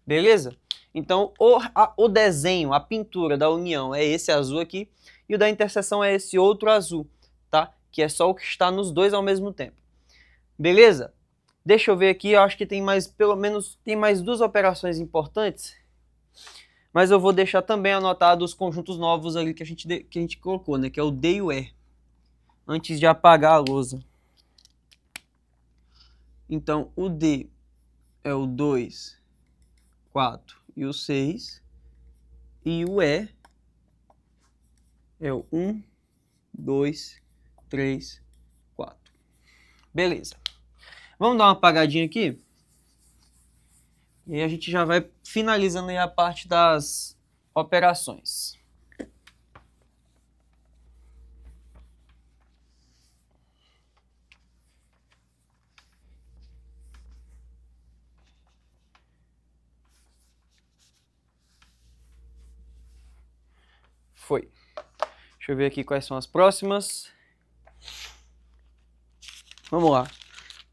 Beleza? Então o desenho, a pintura da união é esse azul aqui e o da interseção é esse outro azul, tá? Que é só o que está nos dois ao mesmo tempo. Beleza? Deixa eu ver aqui, eu acho que tem mais, pelo menos, tem mais duas operações importantes. Mas eu vou deixar também anotado os conjuntos novos ali que a gente colocou, né? Que é o D e o E. Antes de apagar a lousa. Então, o D é o 2, 4 e o 6. E o E é o 1, 2, 3, 4. Beleza. Vamos dar uma apagadinha aqui? E aí a gente já vai finalizando aí a parte das operações. Foi. Deixa eu ver aqui quais são as próximas. Vamos lá.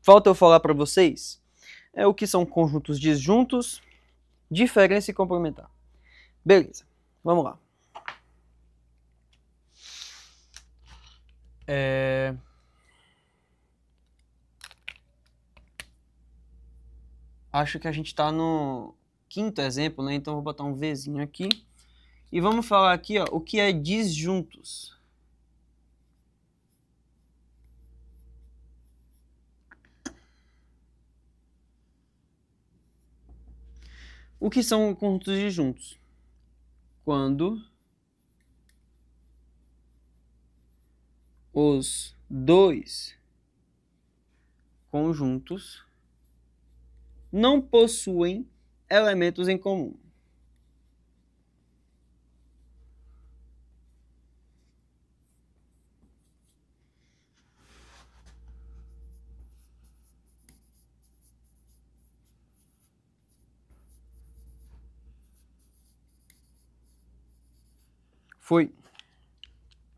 Falta eu falar para vocês o que são conjuntos disjuntos, diferença e complementar. Beleza, vamos lá. Acho que a gente está no quinto exemplo, né? Então vou botar um Vzinho aqui. E vamos falar aqui, ó, o que é disjuntos. O que são conjuntos disjuntos? Quando os dois conjuntos não possuem elementos em comum. Foi.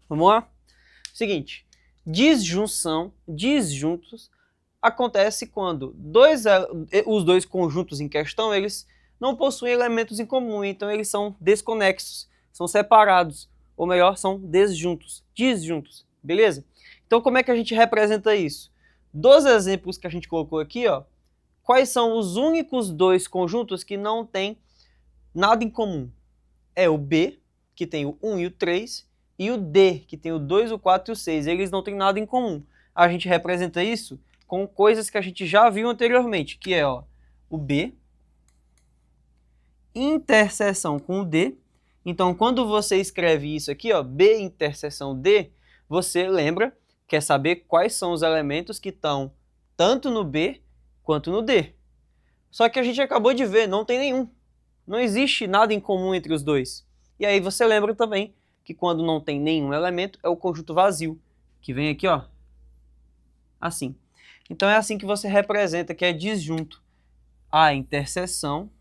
Vamos lá? Seguinte, disjuntos, acontece quando os dois conjuntos em questão, eles não possuem elementos em comum, então eles são desconexos, são separados, ou melhor, são disjuntos, beleza? Então como é que a gente representa isso? Dos exemplos que a gente colocou aqui, ó, quais são os únicos dois conjuntos que não têm nada em comum? É o B, que tem o 1 e o 3, e o D, que tem o 2, o 4 e o 6. Eles não têm nada em comum. A gente representa isso com coisas que a gente já viu anteriormente, que é ó, o B, interseção com o D. Então, quando você escreve isso aqui, ó, B interseção D, você lembra, quer saber quais são os elementos que estão tanto no B quanto no D. Só que a gente acabou de ver, não tem nenhum. Não existe nada em comum entre os dois. E aí você lembra também que quando não tem nenhum elemento, é o conjunto vazio, que vem aqui, ó, assim. Então é assim que você representa que é disjunto. A interseção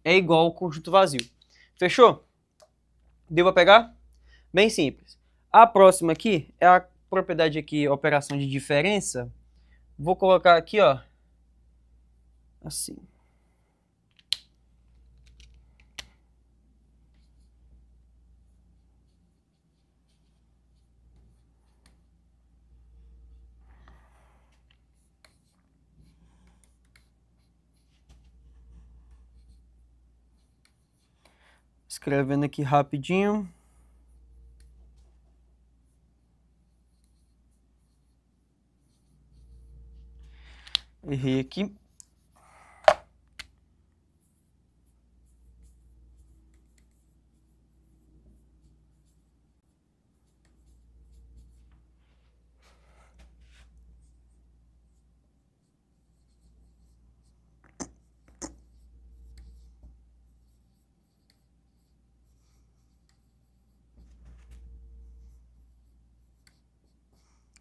é igual ao conjunto vazio. Fechou? Deu para pegar? Bem simples. A próxima aqui é a propriedade aqui, operação de diferença. Vou colocar aqui, ó, assim. Escrevendo aqui rapidinho. Errei aqui.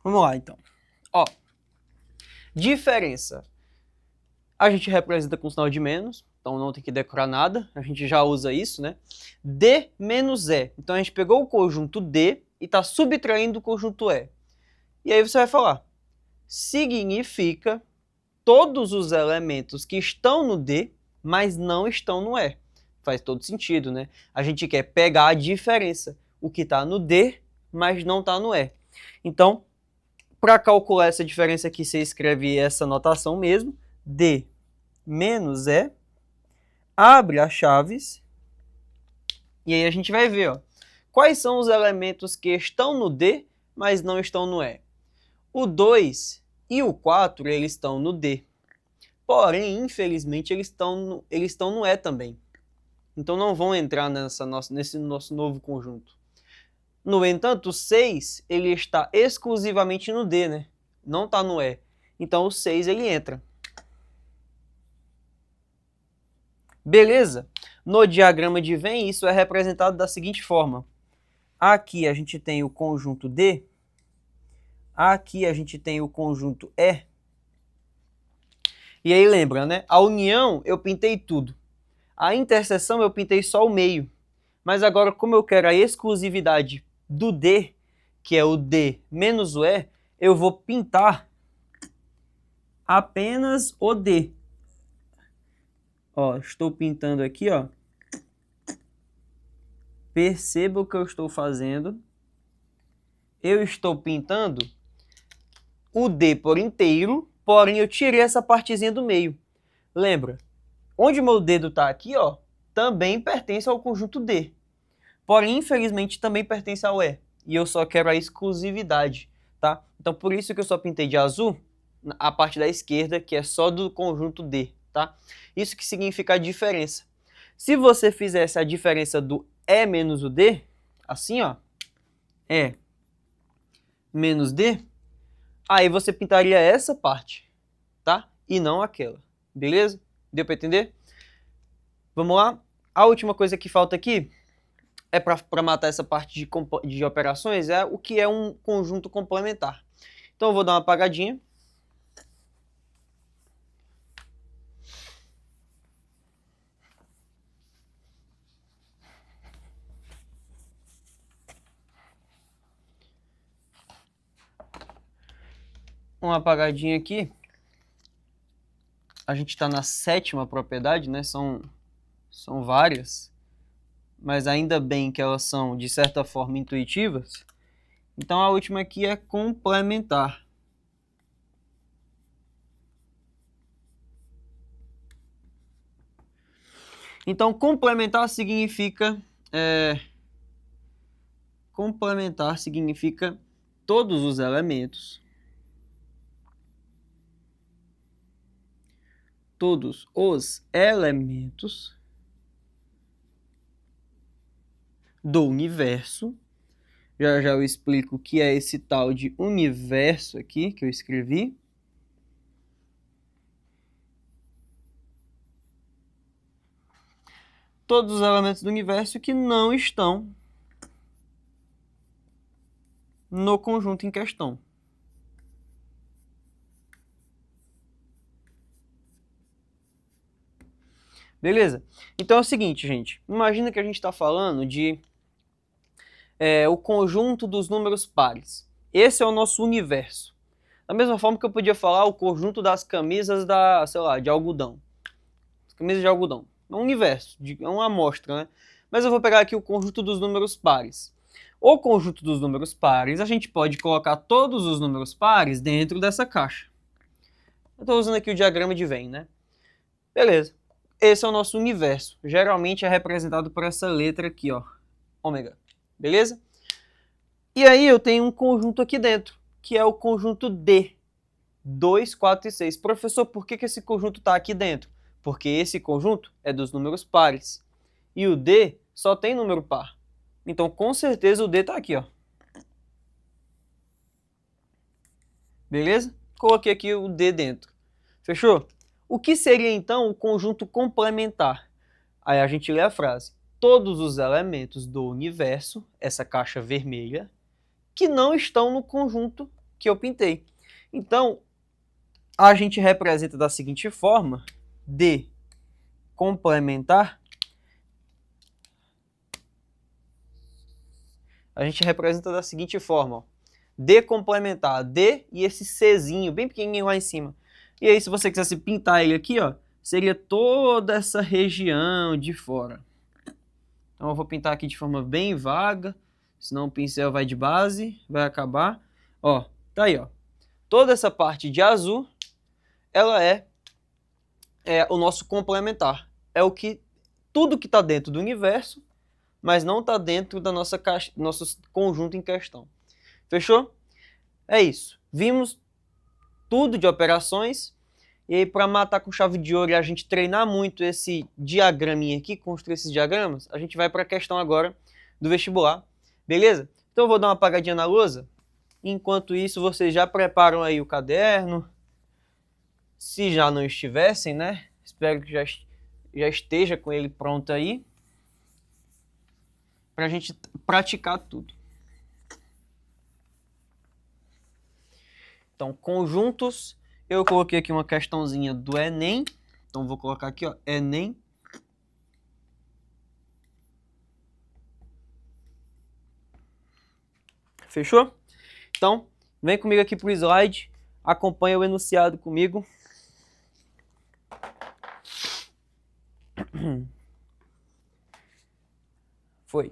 Vamos lá, então. Ó, diferença. A gente representa com sinal de menos, então não tem que decorar nada, a gente já usa isso, né? D menos E. Então a gente pegou o conjunto D e está subtraindo o conjunto E. E aí você vai falar, significa todos os elementos que estão no D, mas não estão no E. Faz todo sentido, né? A gente quer pegar a diferença, o que está no D, mas não está no E. Então, para calcular essa diferença aqui, você escreve essa notação mesmo, D menos E, abre as chaves, e aí a gente vai ver, ó, quais são os elementos que estão no D, mas não estão no E. O 2 e o 4, eles estão no D. Porém, infelizmente, eles estão no E também. Então não vão entrar nesse nosso novo conjunto. No entanto, o 6 ele está exclusivamente no D, né? Não está no E. Então o 6 ele entra. Beleza? No diagrama de Venn, isso é representado da seguinte forma. Aqui a gente tem o conjunto D. Aqui a gente tem o conjunto E. E aí lembra, né? A união eu pintei tudo. A interseção eu pintei só o meio. Mas agora, como eu quero a exclusividade do D, que é o D menos o E, eu vou pintar apenas o D. Ó, estou pintando aqui, ó. Perceba o que eu estou fazendo. Eu estou pintando o D por inteiro, porém eu tirei essa partezinha do meio. Lembra? Onde meu dedo está aqui, ó, também pertence ao conjunto D. Porém, infelizmente, também pertence ao E. E eu só quero a exclusividade, tá? Então, por isso que eu só pintei de azul a parte da esquerda, que é só do conjunto D, tá? Isso que significa a diferença. Se você fizesse a diferença do E menos o D, assim, ó, E menos D, aí você pintaria essa parte, tá? E não aquela, beleza? Deu para entender? Vamos lá? A última coisa que falta aqui é para matar essa parte de operações, é o que é um conjunto complementar. Então eu vou dar uma apagadinha. Uma apagadinha aqui. A gente está na 7ª propriedade, né? São várias, mas ainda bem que elas são, de certa forma, intuitivas. Então a última aqui é complementar. Então complementar significa todos os elementos do universo. Já já eu explico o que é esse tal de universo aqui que eu escrevi. Todos os elementos do universo que não estão no conjunto em questão. Beleza? Então é o seguinte, gente. Imagina que a gente está falando de o conjunto dos números pares. Esse é o nosso universo. Da mesma forma que eu podia falar o conjunto das camisas de algodão. Camisas de algodão. É um universo, é uma amostra, né? Mas eu vou pegar aqui o conjunto dos números pares. O conjunto dos números pares, a gente pode colocar todos os números pares dentro dessa caixa. Eu estou usando aqui o diagrama de Venn, né? Beleza. Esse é o nosso universo. Geralmente é representado por essa letra aqui, ó, ômega. Beleza? E aí eu tenho um conjunto aqui dentro, que é o conjunto D. 2, 4 e 6. Professor, por que esse conjunto está aqui dentro? Porque esse conjunto é dos números pares. E o D só tem número par. Então, com certeza, o D está aqui, ó. Beleza? Coloquei aqui o D dentro. Fechou? O que seria, então, o conjunto complementar? Aí a gente lê a frase. Todos os elementos do universo, essa caixa vermelha, que não estão no conjunto que eu pintei. Então, a gente representa da seguinte forma, D complementar, a gente representa da seguinte forma, ó, D complementar, D e esse Czinho, bem pequenininho lá em cima. E aí, se você quisesse pintar ele aqui, ó, seria toda essa região de fora. Então, eu vou pintar aqui de forma bem vaga, senão o pincel vai de base, vai acabar. Ó, tá aí, ó. Toda essa parte de azul, ela é o nosso complementar. É tudo que está dentro do universo, mas não está dentro da nosso conjunto em questão. Fechou? É isso. Vimos tudo de operações. E aí, para matar com chave de ouro e a gente treinar muito esse diagraminha aqui, construir esses diagramas, a gente vai para a questão agora do vestibular. Beleza? Então eu vou dar uma apagadinha na lousa. Enquanto isso, vocês já preparam aí o caderno. Se já não estivessem, né? Espero que já esteja com ele pronto aí. Para a gente praticar tudo. Então, conjuntos. Eu coloquei aqui uma questãozinha do Enem. Então, vou colocar aqui, ó, Enem. Fechou? Então, vem comigo aqui pro slide. Acompanha o enunciado comigo. Foi.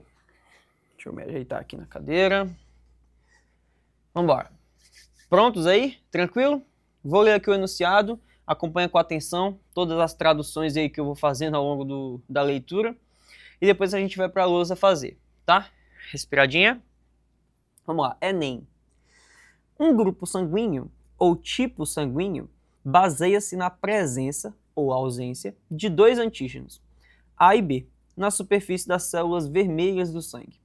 Deixa eu me ajeitar aqui na cadeira. Vamos embora. Prontos aí? Tranquilo? Vou ler aqui o enunciado. Acompanha com atenção todas as traduções aí que eu vou fazendo ao longo da leitura. E depois a gente vai para a lousa fazer, tá? Respiradinha. Vamos lá. Enem. Um grupo sanguíneo ou tipo sanguíneo baseia-se na presença ou ausência de dois antígenos. A e B na superfície das células vermelhas do sangue.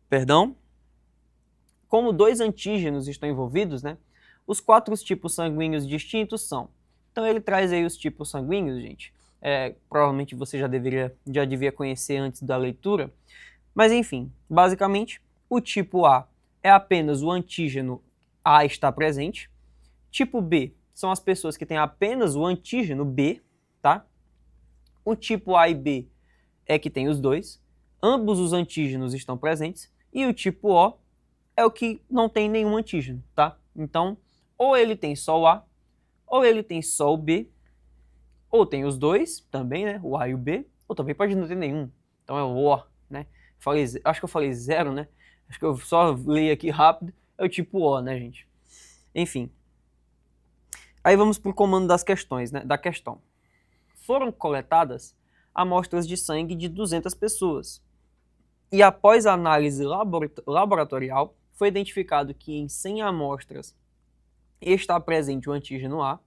Perdão? Como 2 antígenos estão envolvidos, né, os 4 tipos sanguíneos distintos são. Então ele traz aí os tipos sanguíneos, gente. Provavelmente você já devia conhecer antes da leitura. Mas enfim, basicamente, o tipo A é apenas o antígeno A está presente. Tipo B são as pessoas que têm apenas o antígeno B, tá? O tipo A e B é que tem os dois. Ambos os antígenos estão presentes. E o tipo O é o que não tem nenhum antígeno, tá? Então, ou ele tem só o A, ou ele tem só o B, ou tem os dois também, né? O A e o B, ou também pode não ter nenhum. Então é o O, né? Acho que eu falei 0, né? Acho que eu só li aqui rápido. É o tipo O, né, gente? Enfim. Aí vamos para o comando das questões, né? Da questão. Foram coletadas amostras de sangue de 200 pessoas. E após a análise laboratorial, foi identificado que em 100 amostras está presente o antígeno A,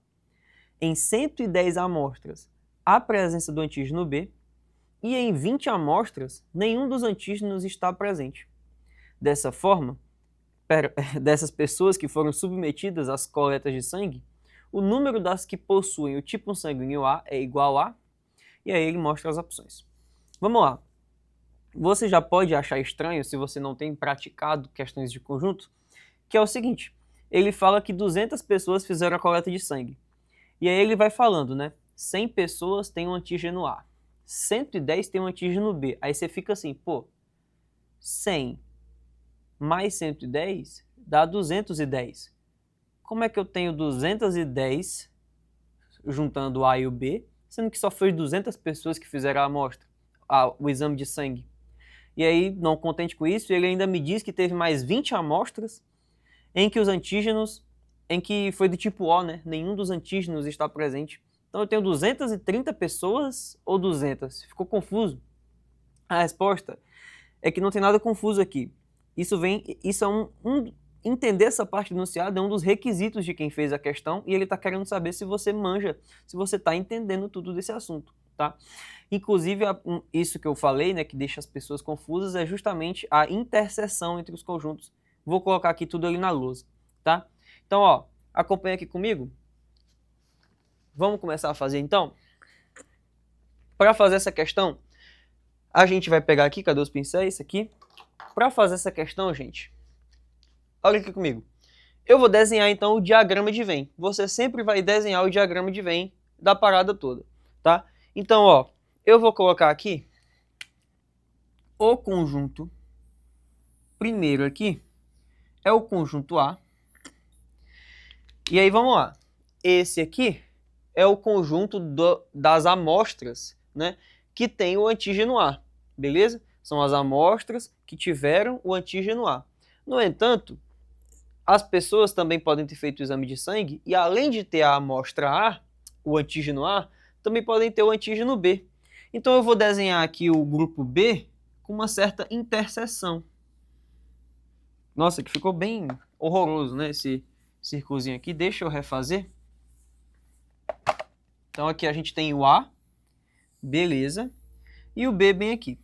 em 110 amostras a presença do antígeno B, e em 20 amostras nenhum dos antígenos está presente. Dessa forma, dessas pessoas que foram submetidas às coletas de sangue, o número das que possuem o tipo sanguíneo A é igual a... E aí ele mostra as opções. Vamos lá. Você já pode achar estranho, se você não tem praticado questões de conjunto, que é o seguinte, ele fala que 200 pessoas fizeram a coleta de sangue. E aí ele vai falando, né? 100 pessoas têm um antígeno A, 110 têm um antígeno B. Aí você fica assim, pô, 100 mais 110 dá 210. Como é que eu tenho 210 juntando o A e o B, sendo que só foi 200 pessoas que fizeram a amostra, o exame de sangue? E aí, não contente com isso, ele ainda me diz que teve mais 20 amostras em que os antígenos, em que foi do tipo O, né? Nenhum dos antígenos está presente. Então eu tenho 230 pessoas ou 200? Ficou confuso? A resposta é que não tem nada confuso aqui. Isso é entender essa parte do enunciado é um dos requisitos de quem fez a questão e ele está querendo saber se você manja, se você está entendendo tudo desse assunto, tá? Inclusive, isso que eu falei, né, que deixa as pessoas confusas, é justamente a interseção entre os conjuntos. Vou colocar aqui tudo ali na lousa, tá? Então, ó, acompanha aqui comigo. Vamos começar a fazer, então? Para fazer essa questão, a gente vai pegar aqui, cadê os pincéis? Aqui. Para fazer essa questão, gente, olha aqui comigo. Eu vou desenhar, então, o diagrama de Venn. Você sempre vai desenhar o diagrama de Venn da parada toda, tá? Então, ó, eu vou colocar aqui o conjunto primeiro aqui é o conjunto A. E aí, vamos lá. Esse aqui é o conjunto das amostras, né, que tem o antígeno A, beleza? São as amostras que tiveram o antígeno A. No entanto, as pessoas também podem ter feito o exame de sangue e, além de ter a amostra A, o antígeno A, também podem ter o antígeno B. Então eu vou desenhar aqui o grupo B com uma certa interseção. Nossa, que ficou bem horroroso, né, esse círculozinho aqui. Deixa eu refazer. Então aqui a gente tem o A, beleza, e o B bem aqui.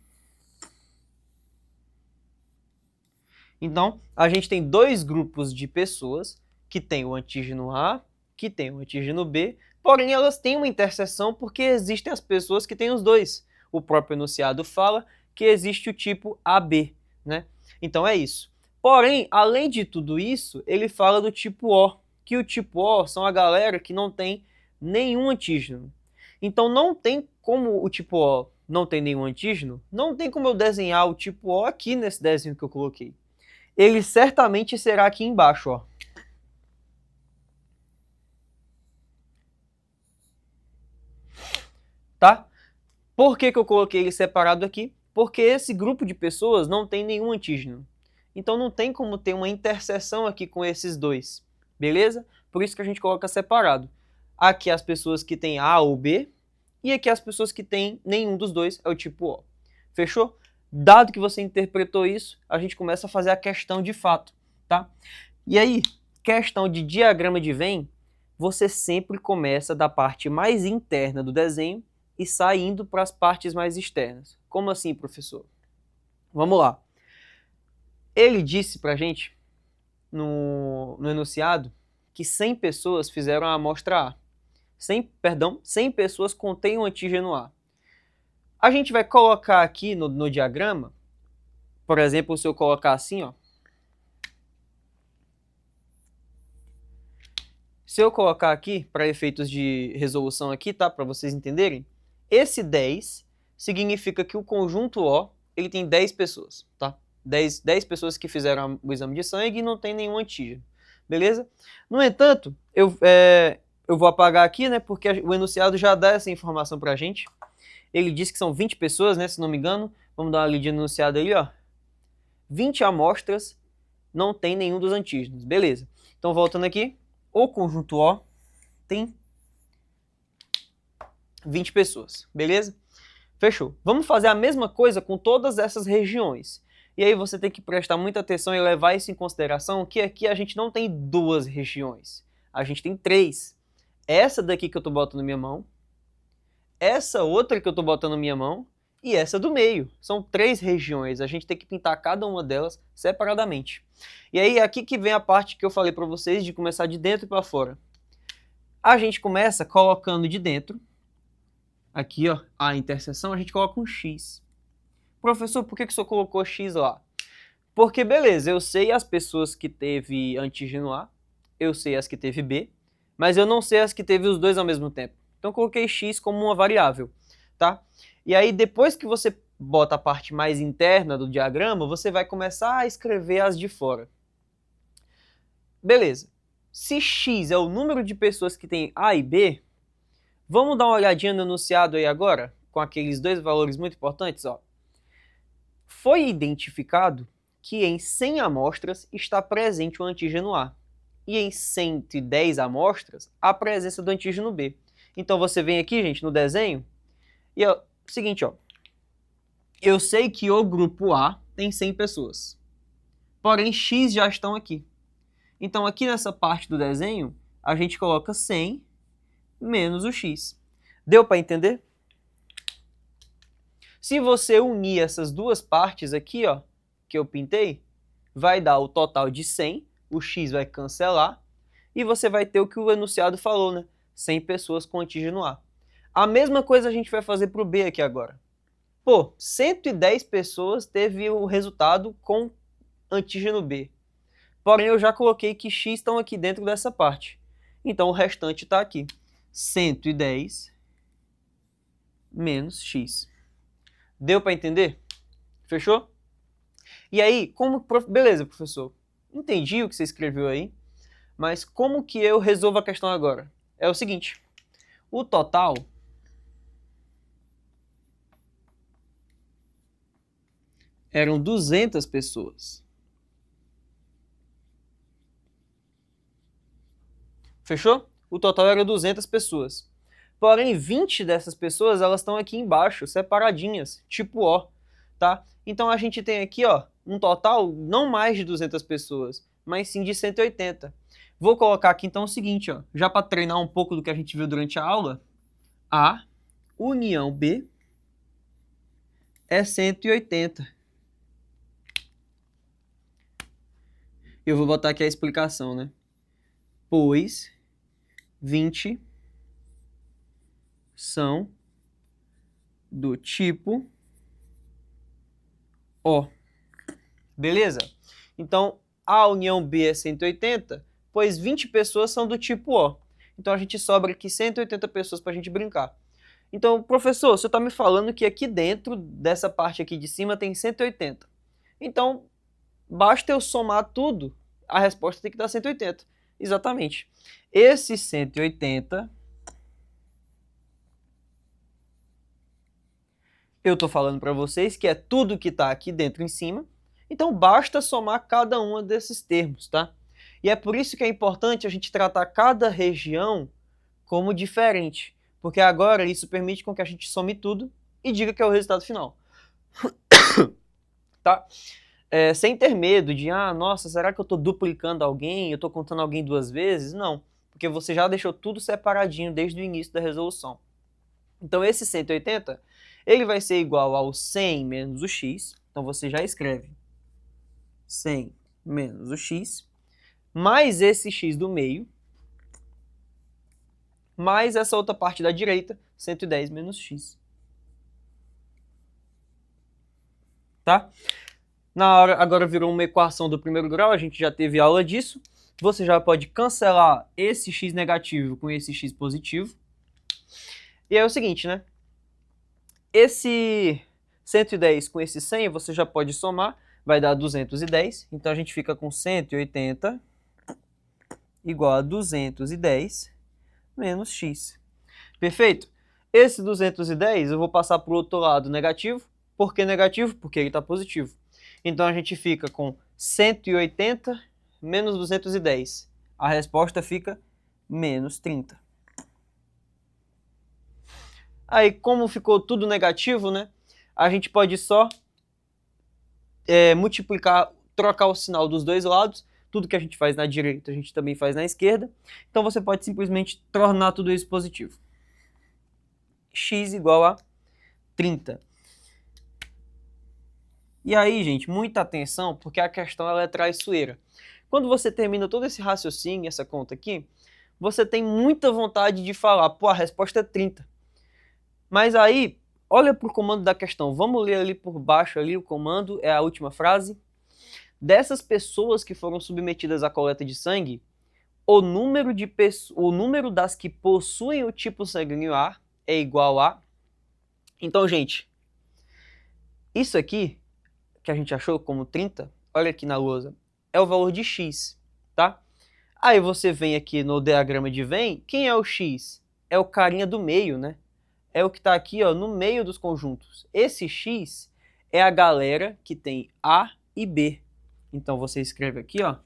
Então, a gente tem dois grupos de pessoas que têm o antígeno A, que têm o antígeno B, porém elas têm uma interseção porque existem as pessoas que têm os dois. O próprio enunciado fala que existe o tipo AB, né? Então é isso. Porém, além de tudo isso, ele fala do tipo O, que o tipo O são a galera que não tem nenhum antígeno. Então não tem como o tipo O não tem nenhum antígeno, não tem como eu desenhar o tipo O aqui nesse desenho que eu coloquei. Ele certamente será aqui embaixo, ó. Tá? Por que eu coloquei ele separado aqui? Porque esse grupo de pessoas não tem nenhum antígeno. Então não tem como ter uma interseção aqui com esses dois, beleza? Por isso que a gente coloca separado. Aqui as pessoas que têm A ou B, e aqui as pessoas que têm nenhum dos dois, é o tipo O. Fechou? Dado que você interpretou isso, a gente começa a fazer a questão de fato, tá? E aí, questão de diagrama de Venn, você sempre começa da parte mais interna do desenho e saindo para as partes mais externas. Como assim, professor? Vamos lá. Ele disse para a gente, no enunciado, que 100 pessoas fizeram a amostra A. 100 pessoas contêm o antígeno A. A gente vai colocar aqui no diagrama, por exemplo, se eu colocar assim, ó. Se eu colocar aqui, para efeitos de resolução aqui, tá? Para vocês entenderem, esse 10 significa que o conjunto O, ele tem 10 pessoas, tá? 10 pessoas que fizeram o exame de sangue e não tem nenhum antígeno, beleza? No entanto, eu vou apagar aqui, né? Porque o enunciado já dá essa informação pra gente. Ele diz que são 20 pessoas, né? Se não me engano. Vamos dar uma lidinha no enunciado aí, ó. 20 amostras, não tem nenhum dos antígenos, beleza. Então, voltando aqui, o conjunto O tem 20 pessoas, beleza? Fechou. Vamos fazer a mesma coisa com todas essas regiões. E aí você tem que prestar muita atenção e levar isso em consideração, que aqui a gente não tem 2 regiões, a gente tem 3. Essa daqui que eu estou botando na minha mão, essa outra que eu estou botando na minha mão e essa do meio. São 3 regiões, a gente tem que pintar cada uma delas separadamente. E aí aqui que vem a parte que eu falei para vocês de começar de dentro para fora. A gente começa colocando de dentro, aqui ó, a interseção, a gente coloca um X. Professor, por que o senhor colocou X lá? Porque beleza, eu sei as pessoas que teve antígeno A, eu sei as que teve B, mas eu não sei as que teve os dois ao mesmo tempo. Então eu coloquei X como uma variável, tá? E aí depois que você bota a parte mais interna do diagrama, você vai começar a escrever as de fora. Beleza. Se X é o número de pessoas que tem A e B, vamos dar uma olhadinha no enunciado aí agora, com aqueles 2 valores muito importantes, ó. Foi identificado que em 100 amostras está presente o antígeno A e em 110 amostras a presença do antígeno B. Então você vem aqui, gente, no desenho e é o seguinte, ó. Eu sei que o grupo A tem 100 pessoas, porém X já estão aqui. Então aqui nessa parte do desenho a gente coloca 100 menos o X. Deu para entender? Se você unir essas duas partes aqui, ó, que eu pintei, vai dar o total de 100, o X vai cancelar, e você vai ter o que o enunciado falou, né? 100 pessoas com antígeno A. A mesma coisa a gente vai fazer para o B aqui agora. Pô, 110 pessoas teve o resultado com antígeno B. Porém, eu já coloquei que X estão aqui dentro dessa parte. Então, o restante está aqui. 110 menos X. Deu para entender? Fechou? E aí, como... Beleza, professor. Entendi o que você escreveu aí, mas como que eu resolvo a questão agora? É o seguinte, o total eram 200 pessoas. Fechou? O total era 200 pessoas. Porém, 20 dessas pessoas, elas estão aqui embaixo, separadinhas, tipo O, tá? Então a gente tem aqui, ó, um total não mais de 200 pessoas, mas sim de 180. Vou colocar aqui então o seguinte, ó, já para treinar um pouco do que a gente viu durante a aula, A união B é 180. Eu vou botar aqui a explicação, né? Pois 20 são do tipo O. Beleza? Então, a união B é 180, pois 20 pessoas são do tipo O. Então, a gente sobra aqui 180 pessoas para a gente brincar. Então, professor, você está me falando que aqui dentro dessa parte aqui de cima tem 180. Então, basta eu somar tudo, a resposta tem que dar 180. Exatamente. Esse 180... eu estou falando para vocês que é tudo que está aqui dentro em cima, então basta somar cada um desses termos, tá? E é por isso que é importante a gente tratar cada região como diferente, porque agora isso permite com que a gente some tudo e diga que é o resultado final. Tá? Sem ter medo de, nossa, será que eu estou duplicando alguém, eu estou contando alguém 2 vezes? Não, porque você já deixou tudo separadinho desde o início da resolução. Então esse 180, ele vai ser igual ao 100 menos o x, então você já escreve 100 menos o x, mais esse x do meio, mais essa outra parte da direita, 110 menos x. Tá? Na hora, agora virou uma equação do primeiro grau, a gente já teve aula disso. Você já pode cancelar esse x negativo com esse x positivo. E aí é o seguinte, né? Esse 110 com esse 100 você já pode somar, vai dar 210. Então a gente fica com 180 igual a 210 menos x. Perfeito? Esse 210 eu vou passar para o outro lado negativo. Por que negativo? Porque ele está positivo. Então a gente fica com 180 menos 210. A resposta fica menos 30. Aí, como ficou tudo negativo, né? A gente pode só multiplicar, trocar o sinal dos dois lados. Tudo que a gente faz na direita, a gente também faz na esquerda. Então você pode simplesmente tornar tudo isso positivo. X igual a 30. E aí, gente, muita atenção, porque a questão ela é traiçoeira. Quando você termina todo esse raciocínio, essa conta aqui, você tem muita vontade de falar, pô, a resposta é 30. Mas aí, olha para o comando da questão. Vamos ler ali por baixo, ali o comando, é a última frase. Dessas pessoas que foram submetidas à coleta de sangue, o número das que possuem o tipo sanguíneo A é igual a... Então, gente, isso aqui, que a gente achou como 30, olha aqui na lousa, é o valor de x, tá? Aí você vem aqui no diagrama de Venn, quem é o x? É o carinha do meio, né? É o que está aqui, ó, no meio dos conjuntos. Esse x é a galera que tem A e B. Então você escreve aqui, ó,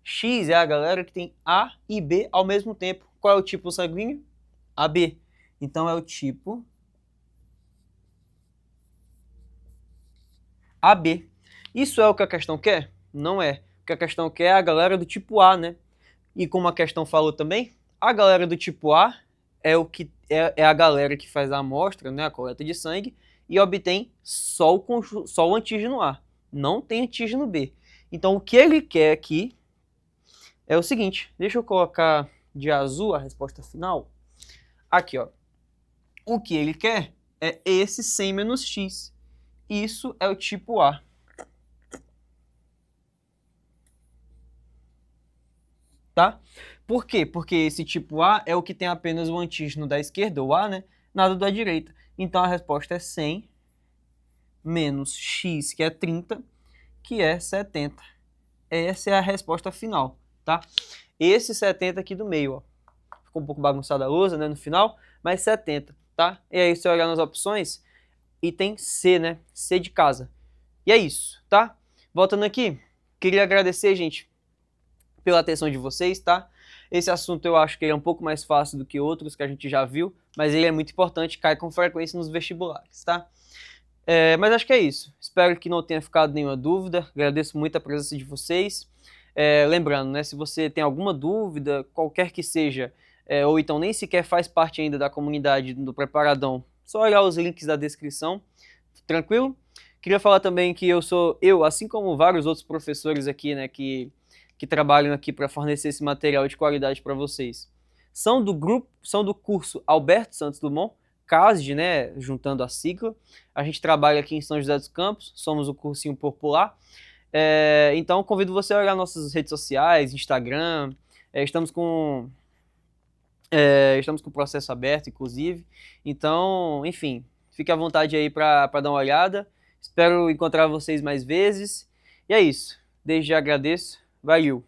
x é a galera que tem A e B ao mesmo tempo. Qual é o tipo sanguíneo? AB. Então é o tipo AB. Isso é o que a questão quer? Não é. O que a questão quer é a galera do tipo A, né? E como a questão falou também, a galera do tipo A é a galera que faz a amostra, né, a coleta de sangue, e obtém só o antígeno A. Não tem antígeno B. Então o que ele quer aqui é o seguinte, deixa eu colocar de azul a resposta final. Aqui, ó. O que ele quer é esse 100 menos x. Isso é o tipo A. Tá? Por quê? Porque esse tipo A é o que tem apenas o antígeno da esquerda, o A, né? Nada da direita. Então a resposta é 100 menos x, que é 30, que é 70. Essa é a resposta final, tá? Esse 70 aqui do meio, ó. Ficou um pouco bagunçada a lousa, né, no final, mas 70, tá? E aí você olhar nas opções, item C, né? C de casa. E é isso, tá? Voltando aqui, queria agradecer, gente, pela atenção de vocês, tá? Esse assunto eu acho que ele é um pouco mais fácil do que outros que a gente já viu, mas ele é muito importante, cai com frequência nos vestibulares, tá? Mas acho que é isso. Espero que não tenha ficado nenhuma dúvida. Agradeço muito a presença de vocês. Lembrando, né, se você tem alguma dúvida, qualquer que seja, ou então nem sequer faz parte ainda da comunidade do Preparadão, só olhar os links da descrição, tranquilo? Queria falar também que eu, assim como vários outros professores aqui, né, que trabalham aqui para fornecer esse material de qualidade para vocês, são do curso Alberto Santos Dumont, CASD, né, juntando a sigla. A gente trabalha aqui em São José dos Campos, somos o cursinho popular. Então convido você a olhar nossas redes sociais, Instagram, estamos com o processo aberto, inclusive. Então, enfim, fique à vontade aí para dar uma olhada. Espero encontrar vocês mais vezes. E é isso. Desde já agradeço. Valeu!